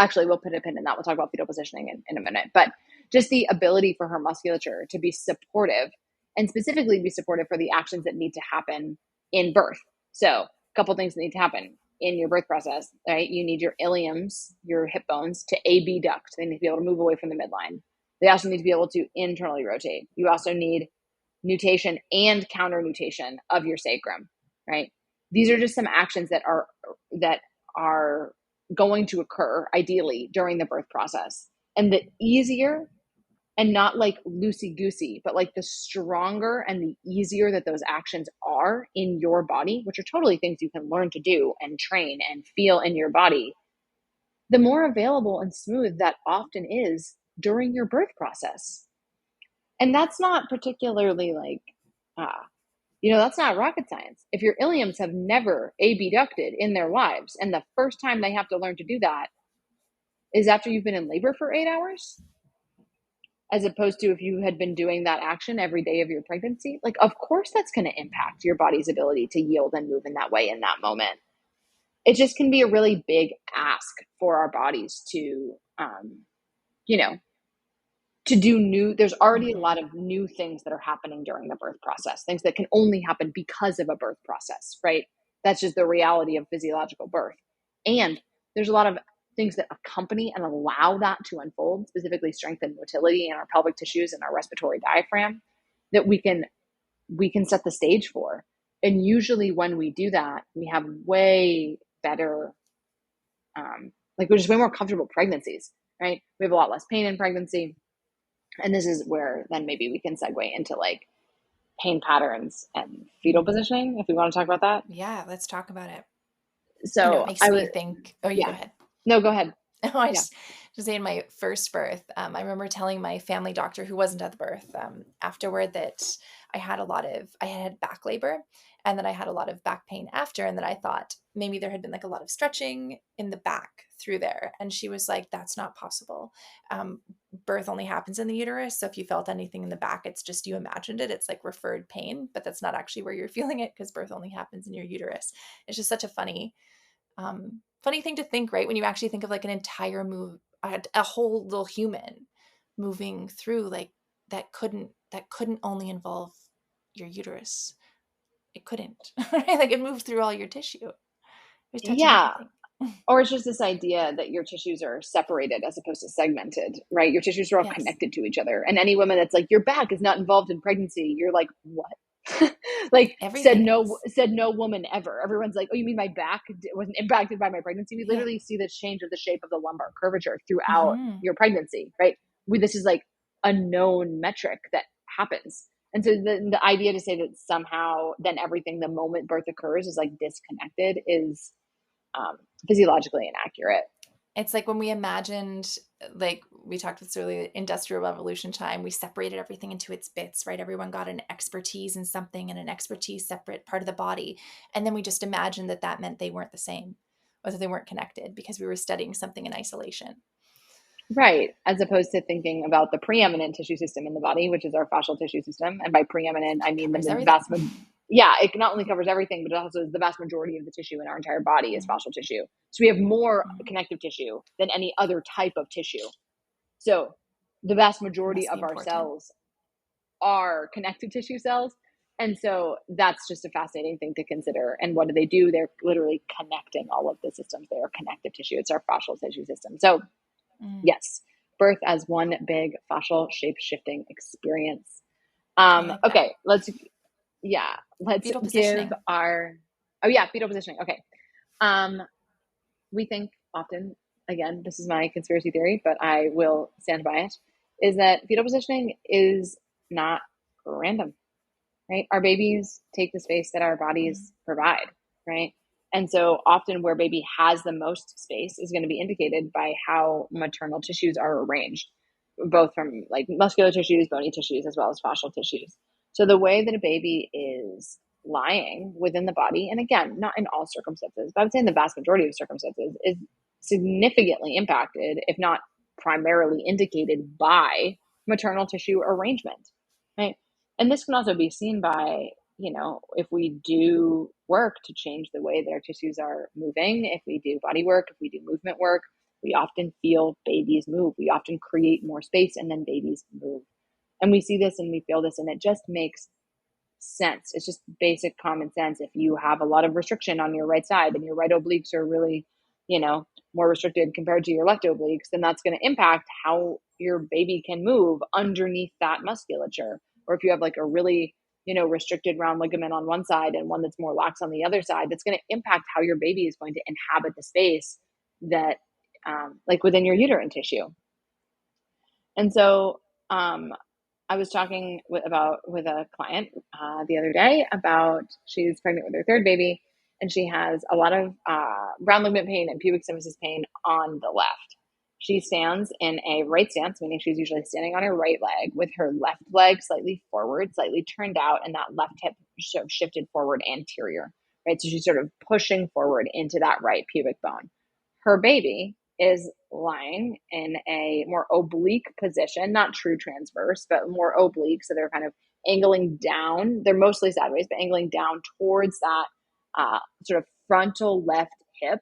Speaker 2: Actually, we'll put a pin in that. We'll talk about fetal positioning in a minute, but just the ability for her musculature to be supportive, and specifically be supportive for the actions that need to happen in birth. So a couple things that need to happen in your birth process, right? You need your iliums, your hip bones, to abduct. They need to be able to move away from the midline. They also need to be able to internally rotate. You also need nutation and counter nutation of your sacrum, right? These are just some actions that are going to occur ideally during the birth process. And the easier, and not like loosey-goosey, but like the stronger and the easier that those actions are in your body, which are totally things you can learn to do and train and feel in your body, the more available and smooth that often is during your birth process. And that's not particularly like, that's not rocket science. If your iliums have never abducted in their lives, and the first time they have to learn to do that is after you've been in labor for 8 hours, as opposed to if you had been doing that action every day of your pregnancy, like, of course that's going to impact your body's ability to yield and move in that way in that moment. It just can be a really big ask for our bodies to, to do new. There's already a lot of new things that are happening during the birth process, things that can only happen because of a birth process, right? That's just the reality of physiological birth. And there's a lot of things that accompany and allow that to unfold, specifically strength and motility in our pelvic tissues and our respiratory diaphragm, that we can set the stage for. And usually when we do that, we have way better, we're just way more comfortable pregnancies, right? We have a lot less pain in pregnancy. And this is where then maybe we can segue into like pain patterns and fetal positioning, if we want to talk about that.
Speaker 1: Yeah, let's talk about it.
Speaker 2: So
Speaker 1: it makes me think. Oh, you go ahead.
Speaker 2: No, go ahead.
Speaker 1: I just say in my first birth, I remember telling my family doctor, who wasn't at the birth, afterward, that I had back labor, and that I had a lot of back pain after, and that I thought maybe there had been like a lot of stretching in the back through there. And she was like, that's not possible. Birth only happens in the uterus. So if you felt anything in the back, it's just, you imagined it. It's like referred pain, but that's not actually where you're feeling it, because birth only happens in your uterus. It's just such a funny thing to think, right? When you actually think of like an entire a whole little human moving through, like that couldn't only involve your uterus. It couldn't, right? Like it moved through all your tissue.
Speaker 2: Yeah. Or it's just this idea that your tissues are separated as opposed to segmented, right? Your tissues are all connected to each other. And any woman that's like, your back is not involved in pregnancy, you're like, what? Like
Speaker 1: Everything is.
Speaker 2: said no woman ever. Everyone's like, oh, you mean my back wasn't impacted by my pregnancy? We
Speaker 1: Yeah.
Speaker 2: literally see this change of the shape of the lumbar curvature throughout
Speaker 1: Hmm.
Speaker 2: your pregnancy, right? This is like a known metric that happens. And so the idea to say that somehow then everything the moment birth occurs is like disconnected is physiologically inaccurate.
Speaker 1: It's like when we imagined, like we talked this earlier, industrial revolution time, we separated everything into its bits, right? Everyone got an expertise in something and an expertise separate part of the body. And then we just imagined that that meant they weren't the same or that they weren't connected because we were studying something in isolation.
Speaker 2: Right. As opposed to thinking about the preeminent tissue system in the body, which is our fascial tissue system. And by preeminent, I mean
Speaker 1: Covers
Speaker 2: the
Speaker 1: everything.
Speaker 2: yeah, it not only covers everything, but it also is the vast majority of the tissue in our entire body is
Speaker 1: Mm-hmm.
Speaker 2: fascial tissue. So we have more
Speaker 1: Mm-hmm.
Speaker 2: connective tissue than any other type of tissue. So the vast
Speaker 1: It
Speaker 2: majority
Speaker 1: must be
Speaker 2: of our
Speaker 1: important.
Speaker 2: cells are connective tissue cells. And so that's just a fascinating thing to consider. And what do? They're literally connecting all of the systems. They are connective tissue. It's our fascial tissue system. So
Speaker 1: Mm,
Speaker 2: yes, birth as one big fascial shape shifting experience.
Speaker 1: I like that.
Speaker 2: Okay, let's
Speaker 1: Fetal
Speaker 2: give
Speaker 1: positioning.
Speaker 2: our, oh yeah, fetal positioning. Okay. Um, we think often, again, this is my conspiracy theory, but I will stand by it, is that fetal positioning is not random, right? Our babies take the space that our
Speaker 1: Mm,
Speaker 2: bodies provide, right? And so often where baby has the most space is going to be indicated by how maternal tissues are arranged, both from like muscular tissues, bony tissues, as well as fascial tissues. So the way that a baby is lying within the body, and again, not in all circumstances, but I would say in the vast majority of circumstances, is significantly impacted, if not primarily indicated by maternal tissue arrangement, right? And this can also be seen by, if we do work to change the way that our tissues are moving, if we do body work, if we do movement work, we often feel babies move. We often create more space and then babies move. And we see this and we feel this, and it just makes sense. It's just basic common sense. If you have a lot of restriction on your right side and your right obliques are really, more restricted compared to your left obliques, then that's going to impact how your baby can move underneath that musculature. Or if you have like a really, restricted round ligament on one side and one that's more lax on the other side, that's going to impact how your baby is going to inhabit the space that, like within your uterine tissue. And so, I was talking with a client the other day about she's pregnant with her third baby, and she has a lot of round ligament pain and pubic symphysis pain on the left. She stands in a right stance, meaning she's usually standing on her right leg with her left leg slightly forward, slightly turned out, and that left hip sort of shifted forward anterior, right? So she's sort of pushing forward into that right pubic bone. Her baby is lying in a more oblique position, not true transverse, but more oblique. So they're kind of angling down. They're mostly sideways, but angling down towards that sort of frontal left hip.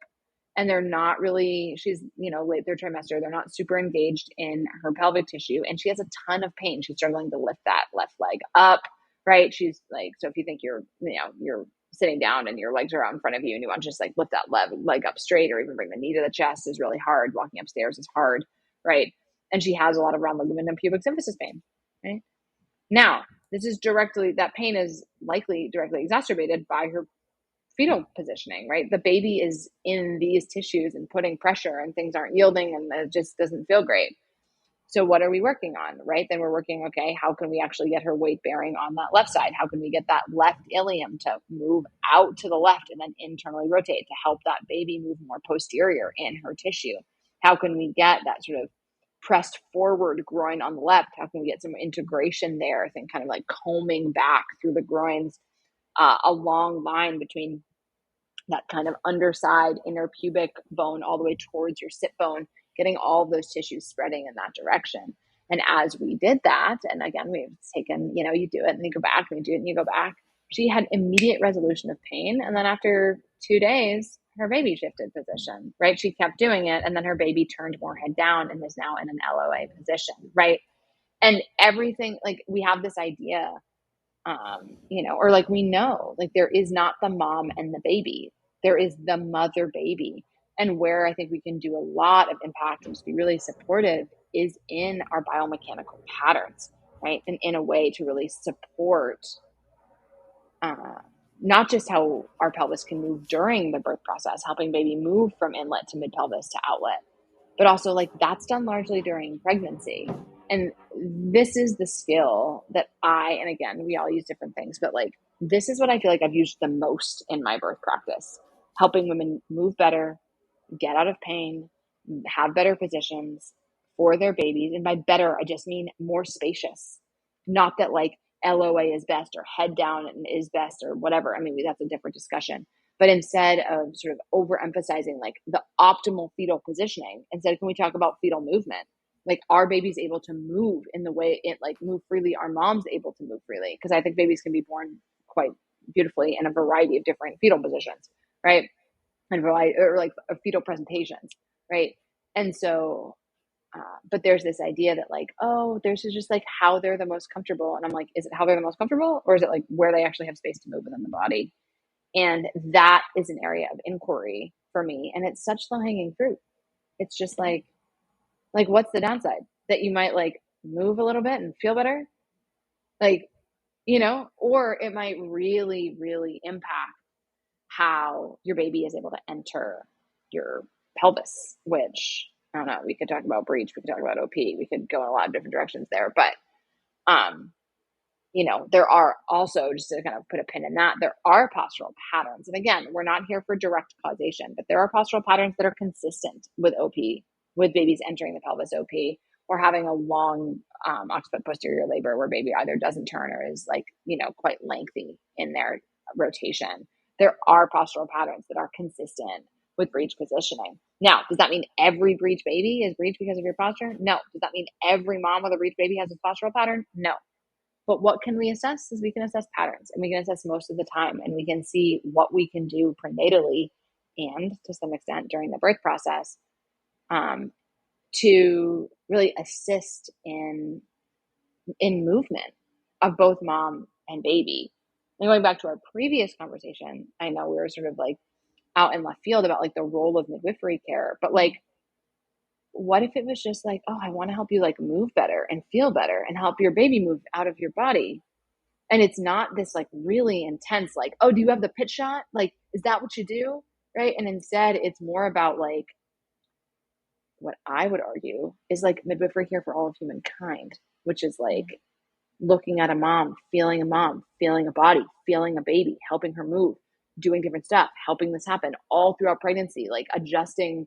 Speaker 2: And they're not really, she's, late third trimester. They're not super engaged in her pelvic tissue. And she has a ton of pain. She's struggling to lift that left leg up, right? She's like, so if you think you're sitting down and your legs are out in front of you and you want to just like lift that leg up straight or even bring the knee to the chest is really hard. Walking upstairs is hard, right? And she has a lot of round ligament and pubic symphysis pain, right? Now, that pain is likely directly exacerbated by her fetal positioning, right? The baby is in these tissues and putting pressure and things aren't yielding and it just doesn't feel great. So what are we working on, right? Then we're working, okay, how can we actually get her weight bearing on that left side? How can we get that left ilium to move out to the left and then internally rotate to help that baby move more posterior in her tissue? How can we get that sort of pressed forward groin on the left? How can we get some integration there? I think kind of like combing back through the groins, a long line between that kind of underside inner pubic bone all the way towards your sit bone, getting all those tissues spreading in that direction. And as we did that, and again, we've taken, you do it and you go back, and you do it and you go back, she had immediate resolution of pain. And then after 2 days, her baby shifted position, right? She kept doing it. And then her baby turned more head down and is now in an LOA position, right? And everything, like we have this idea, or like we know, like there is not the mom and the baby, there is the mother baby. And where I think we can do a lot of impact and just be really supportive is in our biomechanical patterns, right? And in a way to really support not just how our pelvis can move during the birth process, helping baby move from inlet to mid pelvis to outlet, but also like that's done largely during pregnancy. And this is the skill that and again, we all use different things, but like this is what I feel like I've used the most in my birth practice, helping women move better, get out of pain, have better positions for their babies. And by better, I just mean more spacious. Not that like LOA is best or head down is best or whatever. I mean, that's a different discussion. But instead of sort of overemphasizing like the optimal fetal positioning, instead, can we talk about fetal movement? Like, are babies able to move in the way it like move freely? Are moms able to move freely? Because I think babies can be born quite beautifully in a variety of different fetal positions, right? And variety, or like fetal presentations, right? And so, but there's this idea that like, oh, there's just like how they're the most comfortable. And I'm like, is it how they're the most comfortable, or is it like where they actually have space to move within the body? And that is an area of inquiry for me. And it's such low hanging fruit. It's just like, what's the downside? That you might like move a little bit and feel better? Like, or it might really, really impact how your baby is able to enter your pelvis, which I don't know, we could talk about breech, we could talk about OP, we could go in a lot of different directions there. But, there are also, just to kind of put a pin in that, there are postural patterns. And again, we're not here for direct causation, but there are postural patterns that are consistent with OP, with babies entering the pelvis OP, or having a long occiput posterior labor where baby either doesn't turn or is like, quite lengthy in their rotation. There are postural patterns that are consistent with breech positioning. Now, does that mean every breech baby is breech because of your posture? No. Does that mean every mom with a breech baby has a postural pattern? No. But what can we assess is we can assess patterns, and we can assess most of the time, and we can see what we can do prenatally and to some extent during the birth process to really assist in movement of both mom and baby. And going back to our previous conversation, I know we were sort of like out in left field about like the role of midwifery care, but like, what if it was just like, oh, I want to help you like move better and feel better and help your baby move out of your body? And it's not this like really intense, like, oh, do you have the pitch shot? Like, is that what you do? Right. And instead it's more about like, what I would argue is like midwifery here for all of humankind, which is like looking at a mom, feeling a body, feeling a baby, helping her move, doing different stuff, helping this happen all throughout pregnancy, like adjusting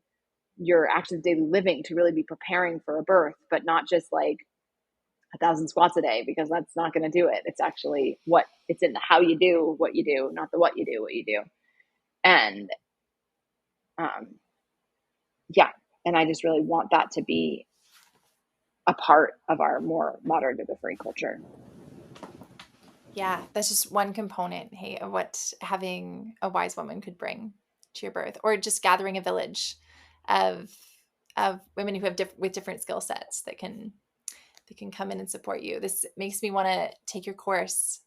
Speaker 2: your actions of daily living to really be preparing for a birth, but not just like 1,000 squats a day, because that's not going to do it. It's actually it's in the how you do what you do, not the what you do. And yeah, and I just really want that to be a part of our more modern midwifery culture.
Speaker 1: Yeah, that's just one component, hey, of what having a wise woman could bring to your birth, or just gathering a village of women who have with different skill sets that can come in and support you. This makes me want to take your course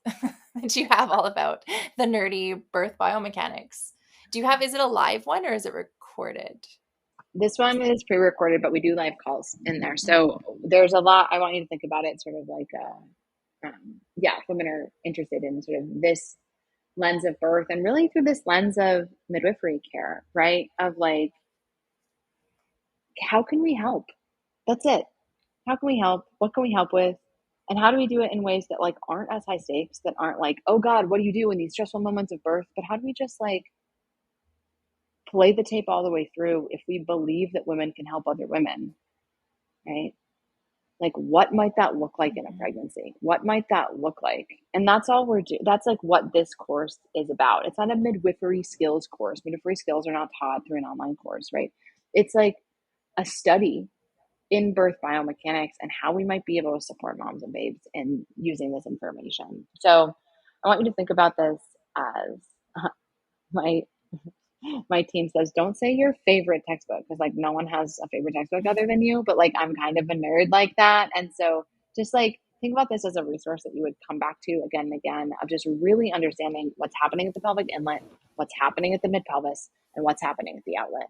Speaker 1: that you have all about the nerdy birth biomechanics. Is it a live one or is it recorded?
Speaker 2: This one is pre-recorded, but we do live calls in there. So there's a lot. I want you to think about it sort of like, if women are interested in sort of this lens of birth and really through this lens of midwifery care, right? Of like, how can we help? That's it. How can we help? What can we help with? And how do we do it in ways that like aren't as high stakes, that aren't like, oh God, what do you do in these stressful moments of birth? But how do we just like play the tape all the way through if we believe that women can help other women, right? Like, what might that look like in a pregnancy? What might that look like? And that's all we're doing. That's like what this course is about. It's not a midwifery skills course. Midwifery skills are not taught through an online course, right? It's like a study in birth biomechanics and how we might be able to support moms and babes in using this information. So I want you to think about this as my team says, don't say your favorite textbook, because like no one has a favorite textbook other than you, but like I'm kind of a nerd like that. And so just like think about this as a resource that you would come back to again and again, of just really understanding what's happening at the pelvic inlet, what's happening at the mid pelvis, and what's happening at the outlet,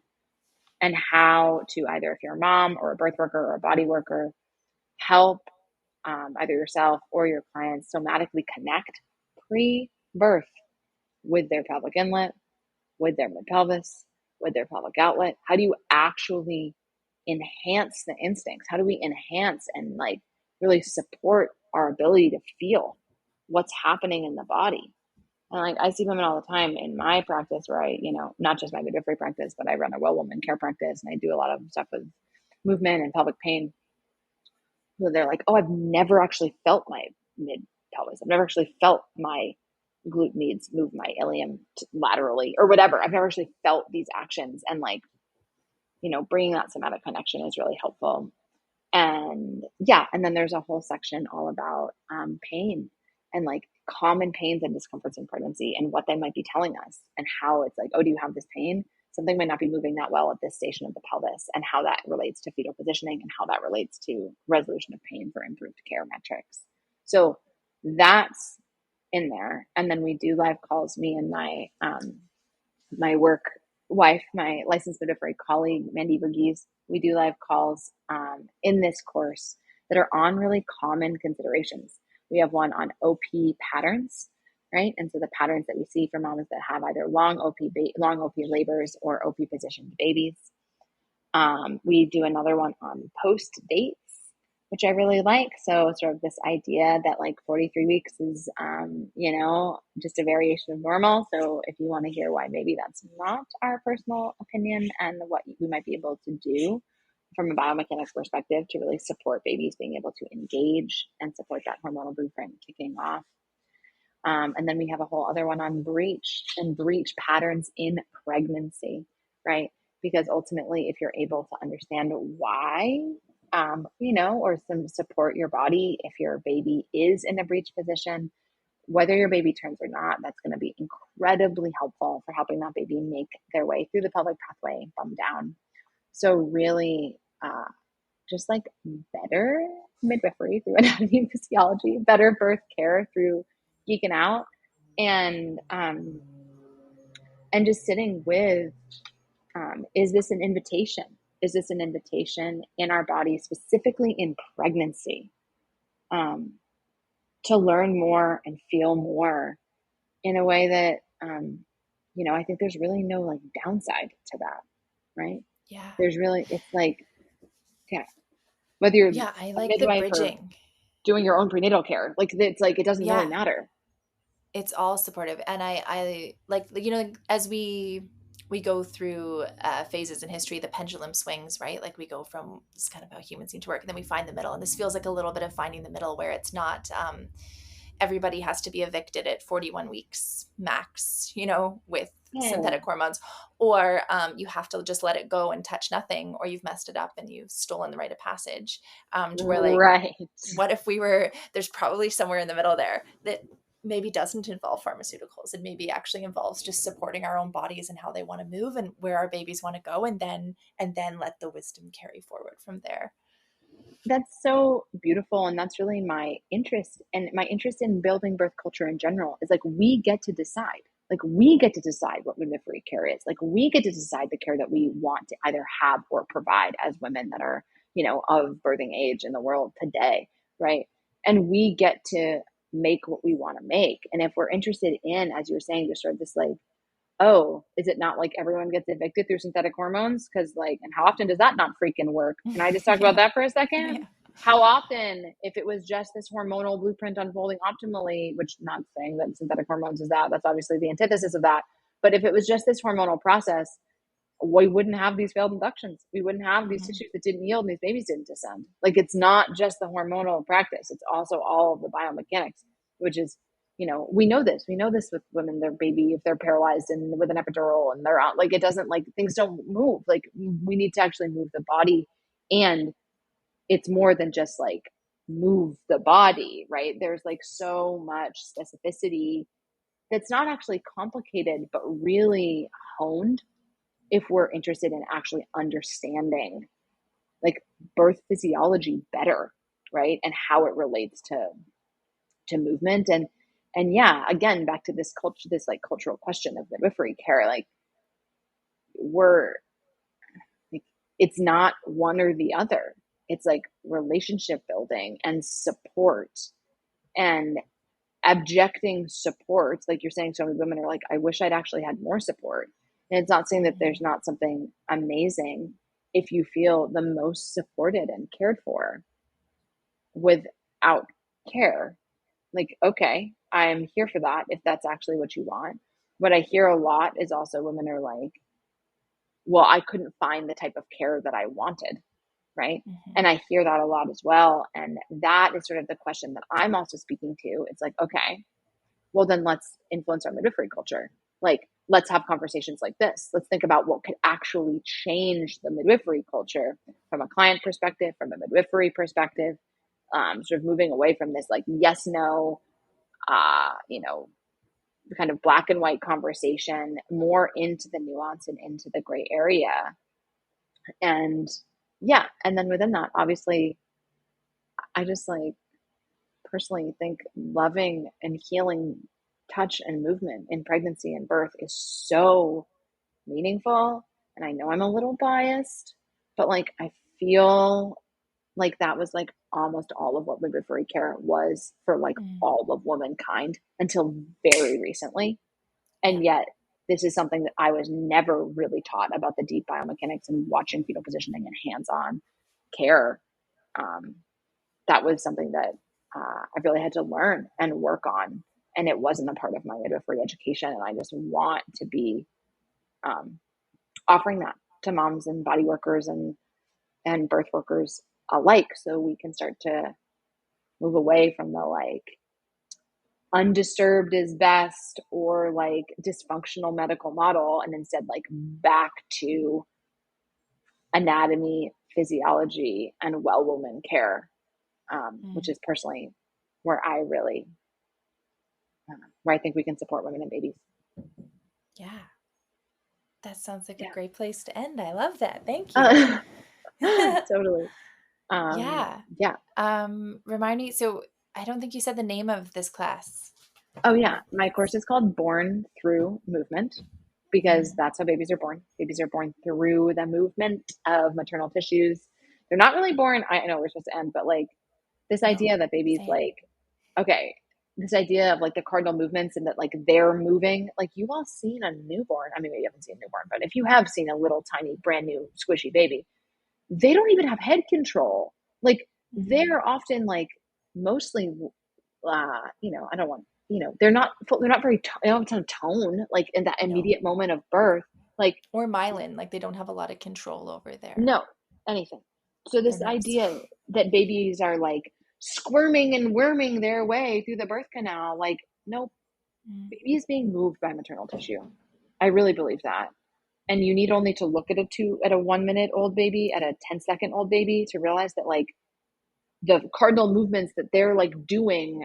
Speaker 2: and how to, either if you're a mom or a birth worker or a body worker, help either yourself or your clients somatically connect pre, birth with their pelvic inlet, with their mid-pelvis, with their pelvic outlet? How do you actually enhance the instincts? How do we enhance and like really support our ability to feel what's happening in the body? And like I see women all the time in my practice where I, not just my midwifery practice, but I run a well woman care practice and I do a lot of stuff with movement and pelvic pain. So they're like, oh, I've never actually felt my mid pelvis. I've never actually felt my glute needs move my ilium laterally or whatever. I've never actually felt these actions. And like, bringing that somatic connection is really helpful. And yeah, and then there's a whole section all about pain and like common pains and discomforts in pregnancy and what they might be telling us and how it's like, oh, do you have this pain? Something might not be moving that well at this station of the pelvis, and how that relates to fetal positioning and how that relates to resolution of pain for improved care metrics. So that's in there. And then we do live calls, me and my work wife, my licensed midwifery colleague, Mandy Verghese. We do live calls in this course that are on really common considerations. We have one on OP patterns, right? And so the patterns that we see for moms that have either long OP labors or OP positioned babies. We do another one on post dates, which I really like. So sort of this idea that like 43 weeks is, just a variation of normal. So if you want to hear why maybe that's not our personal opinion and what we might be able to do from a biomechanics perspective to really support babies being able to engage and support that hormonal blueprint kicking off. And then we have a whole other one on breach and breach patterns in pregnancy, right? Because ultimately, if you're able to understand why, or some support your body, if your baby is in a breech position, whether your baby turns or not, that's going to be incredibly helpful for helping that baby make their way through the pelvic pathway, bum down. So really, just like better midwifery through anatomy and physiology, better birth care through geeking out, and just sitting with, is this an invitation? Is this an invitation in our body, specifically in pregnancy, to learn more and feel more in a way that, I think there's really no like downside to that, right?
Speaker 1: Yeah.
Speaker 2: It's like, yeah, whether you're
Speaker 1: I
Speaker 2: a
Speaker 1: like the
Speaker 2: midwife or
Speaker 1: bridging.
Speaker 2: doing your own prenatal care, like it's like, it doesn't really
Speaker 1: Yeah,
Speaker 2: matter.
Speaker 1: it's all supportive. And I like, as we go through phases in history, the pendulum swings, right? Like we go from, this is kind of how humans seem to work, and then we find the middle. And this feels like a little bit of finding the middle, where it's not everybody has to be evicted at 41 weeks max, with synthetic hormones, or you have to just let it go and touch nothing, or you've messed it up and you've stolen the rite of passage. To where like,
Speaker 2: right.
Speaker 1: what if there's probably somewhere in the middle there that maybe doesn't involve pharmaceuticals. It maybe actually involves just supporting our own bodies and how they want to move and where our babies want to go, and then let the wisdom carry forward from there.
Speaker 2: That's so beautiful. And that's really my interest. And my interest in building birth culture in general is like, we get to decide. Like, we get to decide what midwifery care is. Like, we get to decide the care that we want to either have or provide as women that are, of birthing age in the world today, right? And we get to make what we want to make. And if we're interested in, as you were saying, just sort of this like, oh, is it not like everyone gets evicted through synthetic hormones? Because like, and how often does that not freaking work? Can I just talk about that for a second?
Speaker 1: Yeah.
Speaker 2: How often, if it was just this hormonal blueprint unfolding optimally, which I'm not saying that synthetic hormones is that's obviously the antithesis of that. But if it was just this hormonal process, we wouldn't have these failed inductions. We wouldn't have these tissues that didn't yield and these babies didn't descend. Like, it's not just the hormonal practice. It's also all of the biomechanics, which is, we know this with women, their baby, if they're paralyzed and with an epidural and they're out, like, it doesn't, like, things don't move. Like, we need to actually move the body. And it's more than just like move the body, right? There's like so much specificity that's not actually complicated, but really honed if we're interested in actually understanding like birth physiology better, right? And how it relates to movement. And yeah, again, back to this culture, this like cultural question of midwifery care, like it's not one or the other. It's like relationship building and support and abjecting support, like you're saying, so many women are like, I wish I'd actually had more support. And it's not saying that there's not something amazing if you feel the most supported and cared for without care. Like, okay, I'm here for that if that's actually what you want. What I hear a lot is also women are like, well, I couldn't find the type of care that I wanted. Right. And I hear that a lot as well. And that is sort of the question that I'm also speaking to. It's like, okay, well, then let's influence our midwifery culture. Like, let's have conversations like this. Let's think about what could actually change the midwifery culture from a client perspective, from a midwifery perspective, sort of moving away from this like yes, no, you know, kind of black and white conversation, more into the nuance and into the gray area. And yeah, and then within that, obviously, I just like personally think loving and healing touch and movement in pregnancy and birth is so meaningful. And I know I'm a little biased, but like I feel like that was like almost all of what midwifery care was for like all of womankind until very recently. And yet this is something that I was never really taught about the deep biomechanics and watching fetal positioning and hands-on care. That was something that I really had to learn and work on. And it wasn't a part of my midwifery education. And I just want to be offering that to moms and body workers and birth workers alike, so we can start to move away from the like undisturbed is best or like dysfunctional medical model, and instead like back to anatomy, physiology, and well woman care, which is personally where I really, where I think we can support women and babies.
Speaker 1: Yeah. That sounds like a great place to end. I love that. Thank you.
Speaker 2: Totally.
Speaker 1: Yeah. Remind me. So I don't think you said the name of this class.
Speaker 2: Oh yeah. My course is called Born Through Movement, because that's how babies are born. Babies are born through the movement of maternal tissues. They're not really born. I know we're supposed to end, but like this idea that babies like, okay, this idea of like the cardinal movements and that like they're moving, like you all seen a newborn. I mean, maybe you haven't seen a newborn, but if you have seen a little tiny brand new squishy baby, they don't even have head control. Like they're often like mostly, you know, I don't want, you know, they're not very, they don't have a ton of tone, like in that immediate moment of birth, like,
Speaker 1: or myelin, like they don't have a lot of control over there.
Speaker 2: No, anything. So this idea that babies are like squirming and worming their way through the birth canal, like, nope, baby is being moved by maternal tissue. I really believe that. And you need only to look at a 1 minute old baby, at a 10-second old baby to realize that like the cardinal movements that they're like doing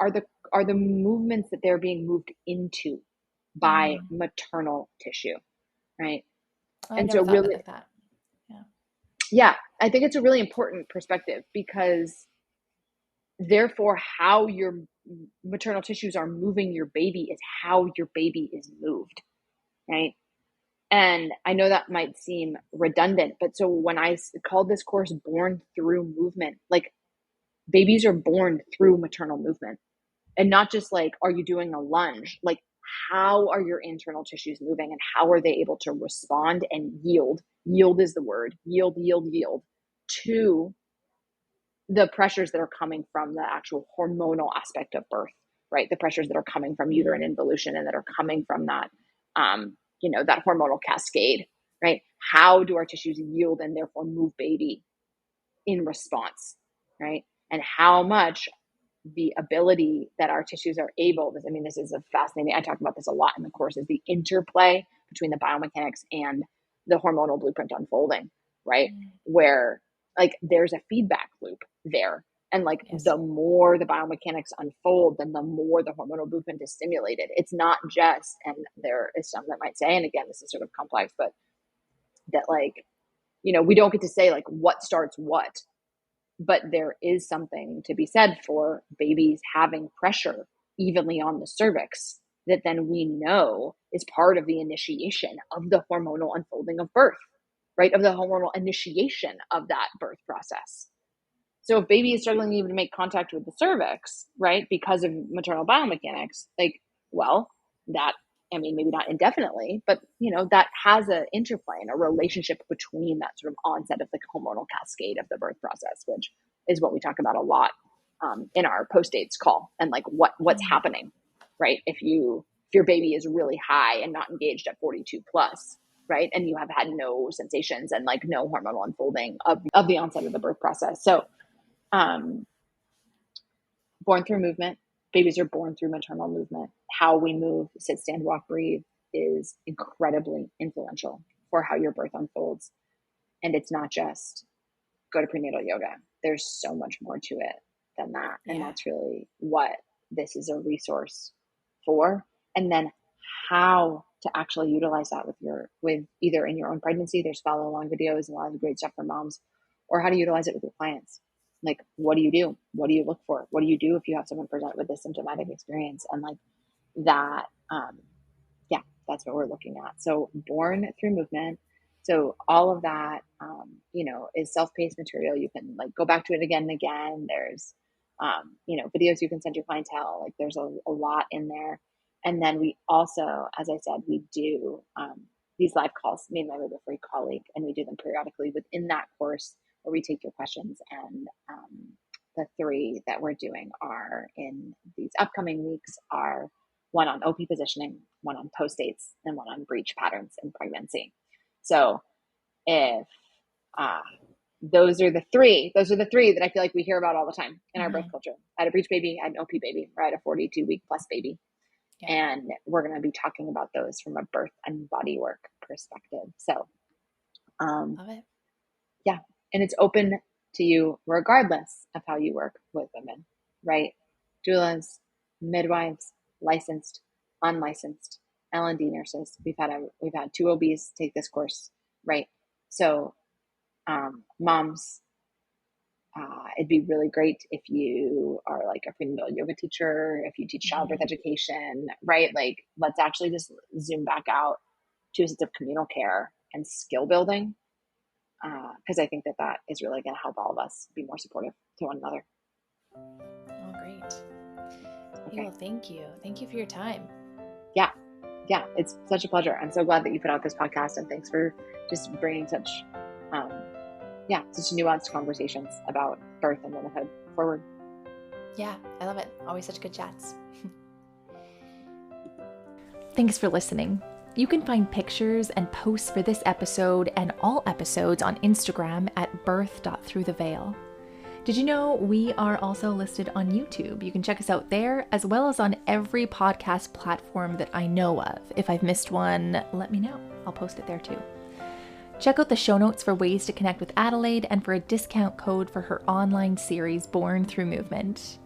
Speaker 2: are the movements that they're being moved into by maternal tissue. Right.
Speaker 1: I never thought really, of that.
Speaker 2: Yeah, I think it's a really important perspective, because therefore how your maternal tissues are moving your baby is how your baby is moved, right? And I know that might seem redundant, but so when I called this course Born Through Movement, like babies are born through maternal movement, and not just like, are you doing a lunge? Like, how are your internal tissues moving, and how are they able to respond and yield? Yield is the word. Yield to the pressures that are coming from the actual hormonal aspect of birth, right? The pressures that are coming from uterine involution and that are coming from that, you know, that hormonal cascade, right? How do our tissues yield and therefore move baby in response, right? And how much the ability that our tissues are able, I mean, this is a fascinating, I talk about this a lot in the course, is the interplay between the biomechanics and the hormonal blueprint unfolding, right? Where like there's a feedback loop there. And like the more the biomechanics unfold, then the more the hormonal blueprint is stimulated. It's not just, and there is some that might say, and again, this is sort of complex, but that like, you know, we don't get to say like what starts what, but there is something to be said for babies having pressure evenly on the cervix that then we know is part of the initiation of the hormonal unfolding of birth, right? Of the hormonal initiation of that birth process. So if baby is struggling even to make contact with the cervix, right, because of maternal biomechanics, like, well, that, I mean, maybe not indefinitely, but, you know, that has an interplay and a relationship between that sort of onset of the hormonal cascade of the birth process, which is what we talk about a lot in our post-dates call, and like what's happening, right? If your baby is really high and not engaged at 42 plus, right, and you have had no sensations and like no hormonal unfolding of the onset of the birth process. So born through movement. Babies are born through maternal movement. How we move, sit, stand, walk, breathe is incredibly influential for how your birth unfolds. And it's not just go to prenatal yoga. There's so much more to it than that. And that's really what this is a resource for. And then how to actually utilize that with either in your own pregnancy. There's follow along videos and a lot of great stuff for moms, or how to utilize it with your clients. Like, what do you do? What do you look for? What do you do if you have someone present with this symptomatic experience? And like that, that's what we're looking at. So born through movement. So all of that, is self-paced material. You can like go back to it again and again. There's, videos you can send your clientele. Like there's a lot in there. And then we also, as I said, we do these live calls made by my midwifery colleague, and we do them periodically within that course where we take your questions. And the 3 that we're doing are in these upcoming weeks are one on OP positioning, one on post-dates, and one on breech patterns in pregnancy. So if those are the three that I feel like we hear about all the time in our birth culture. I had a breech baby, I had an OP baby, or I had a 42-week plus baby. Yeah. And we're going to be talking about those from a birth and bodywork perspective. So,
Speaker 1: love it.
Speaker 2: Yeah. And it's open to you regardless of how you work with women, right? Doulas, midwives, licensed, unlicensed, L&D nurses. We've had 2 OBs take this course, right? So, moms, it'd be really great if you are like a prenatal yoga teacher, if you teach childbirth education, right? Like, let's actually just zoom back out to a sense of communal care and skill building, because I think that is really going to help all of us be more supportive to one another.
Speaker 1: Oh, great. Okay. Well, thank you. Thank you for your time.
Speaker 2: Yeah, it's such a pleasure. I'm so glad that you put out this podcast, and thanks for just bringing such nuanced conversations about birth and womanhood forward.
Speaker 1: Yeah, I love it. Always such good chats. Thanks for listening. You can find pictures and posts for this episode and all episodes on Instagram at birth.throughtheveil. Did you know we are also listed on YouTube? You can check us out there, as well as on every podcast platform that I know of. If I've missed one, let me know. I'll post it there too. Check out the show notes for ways to connect with Adelaide and for a discount code for her online series, Born Through Movement.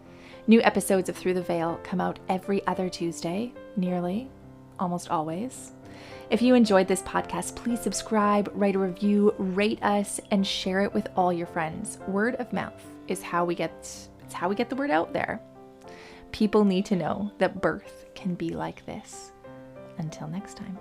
Speaker 1: New episodes of Through the Veil come out every other Tuesday, nearly, almost always. If you enjoyed this podcast, please subscribe, write a review, rate us, and share it with all your friends. Word of mouth is how we get the word out there. People need to know that birth can be like this. Until next time.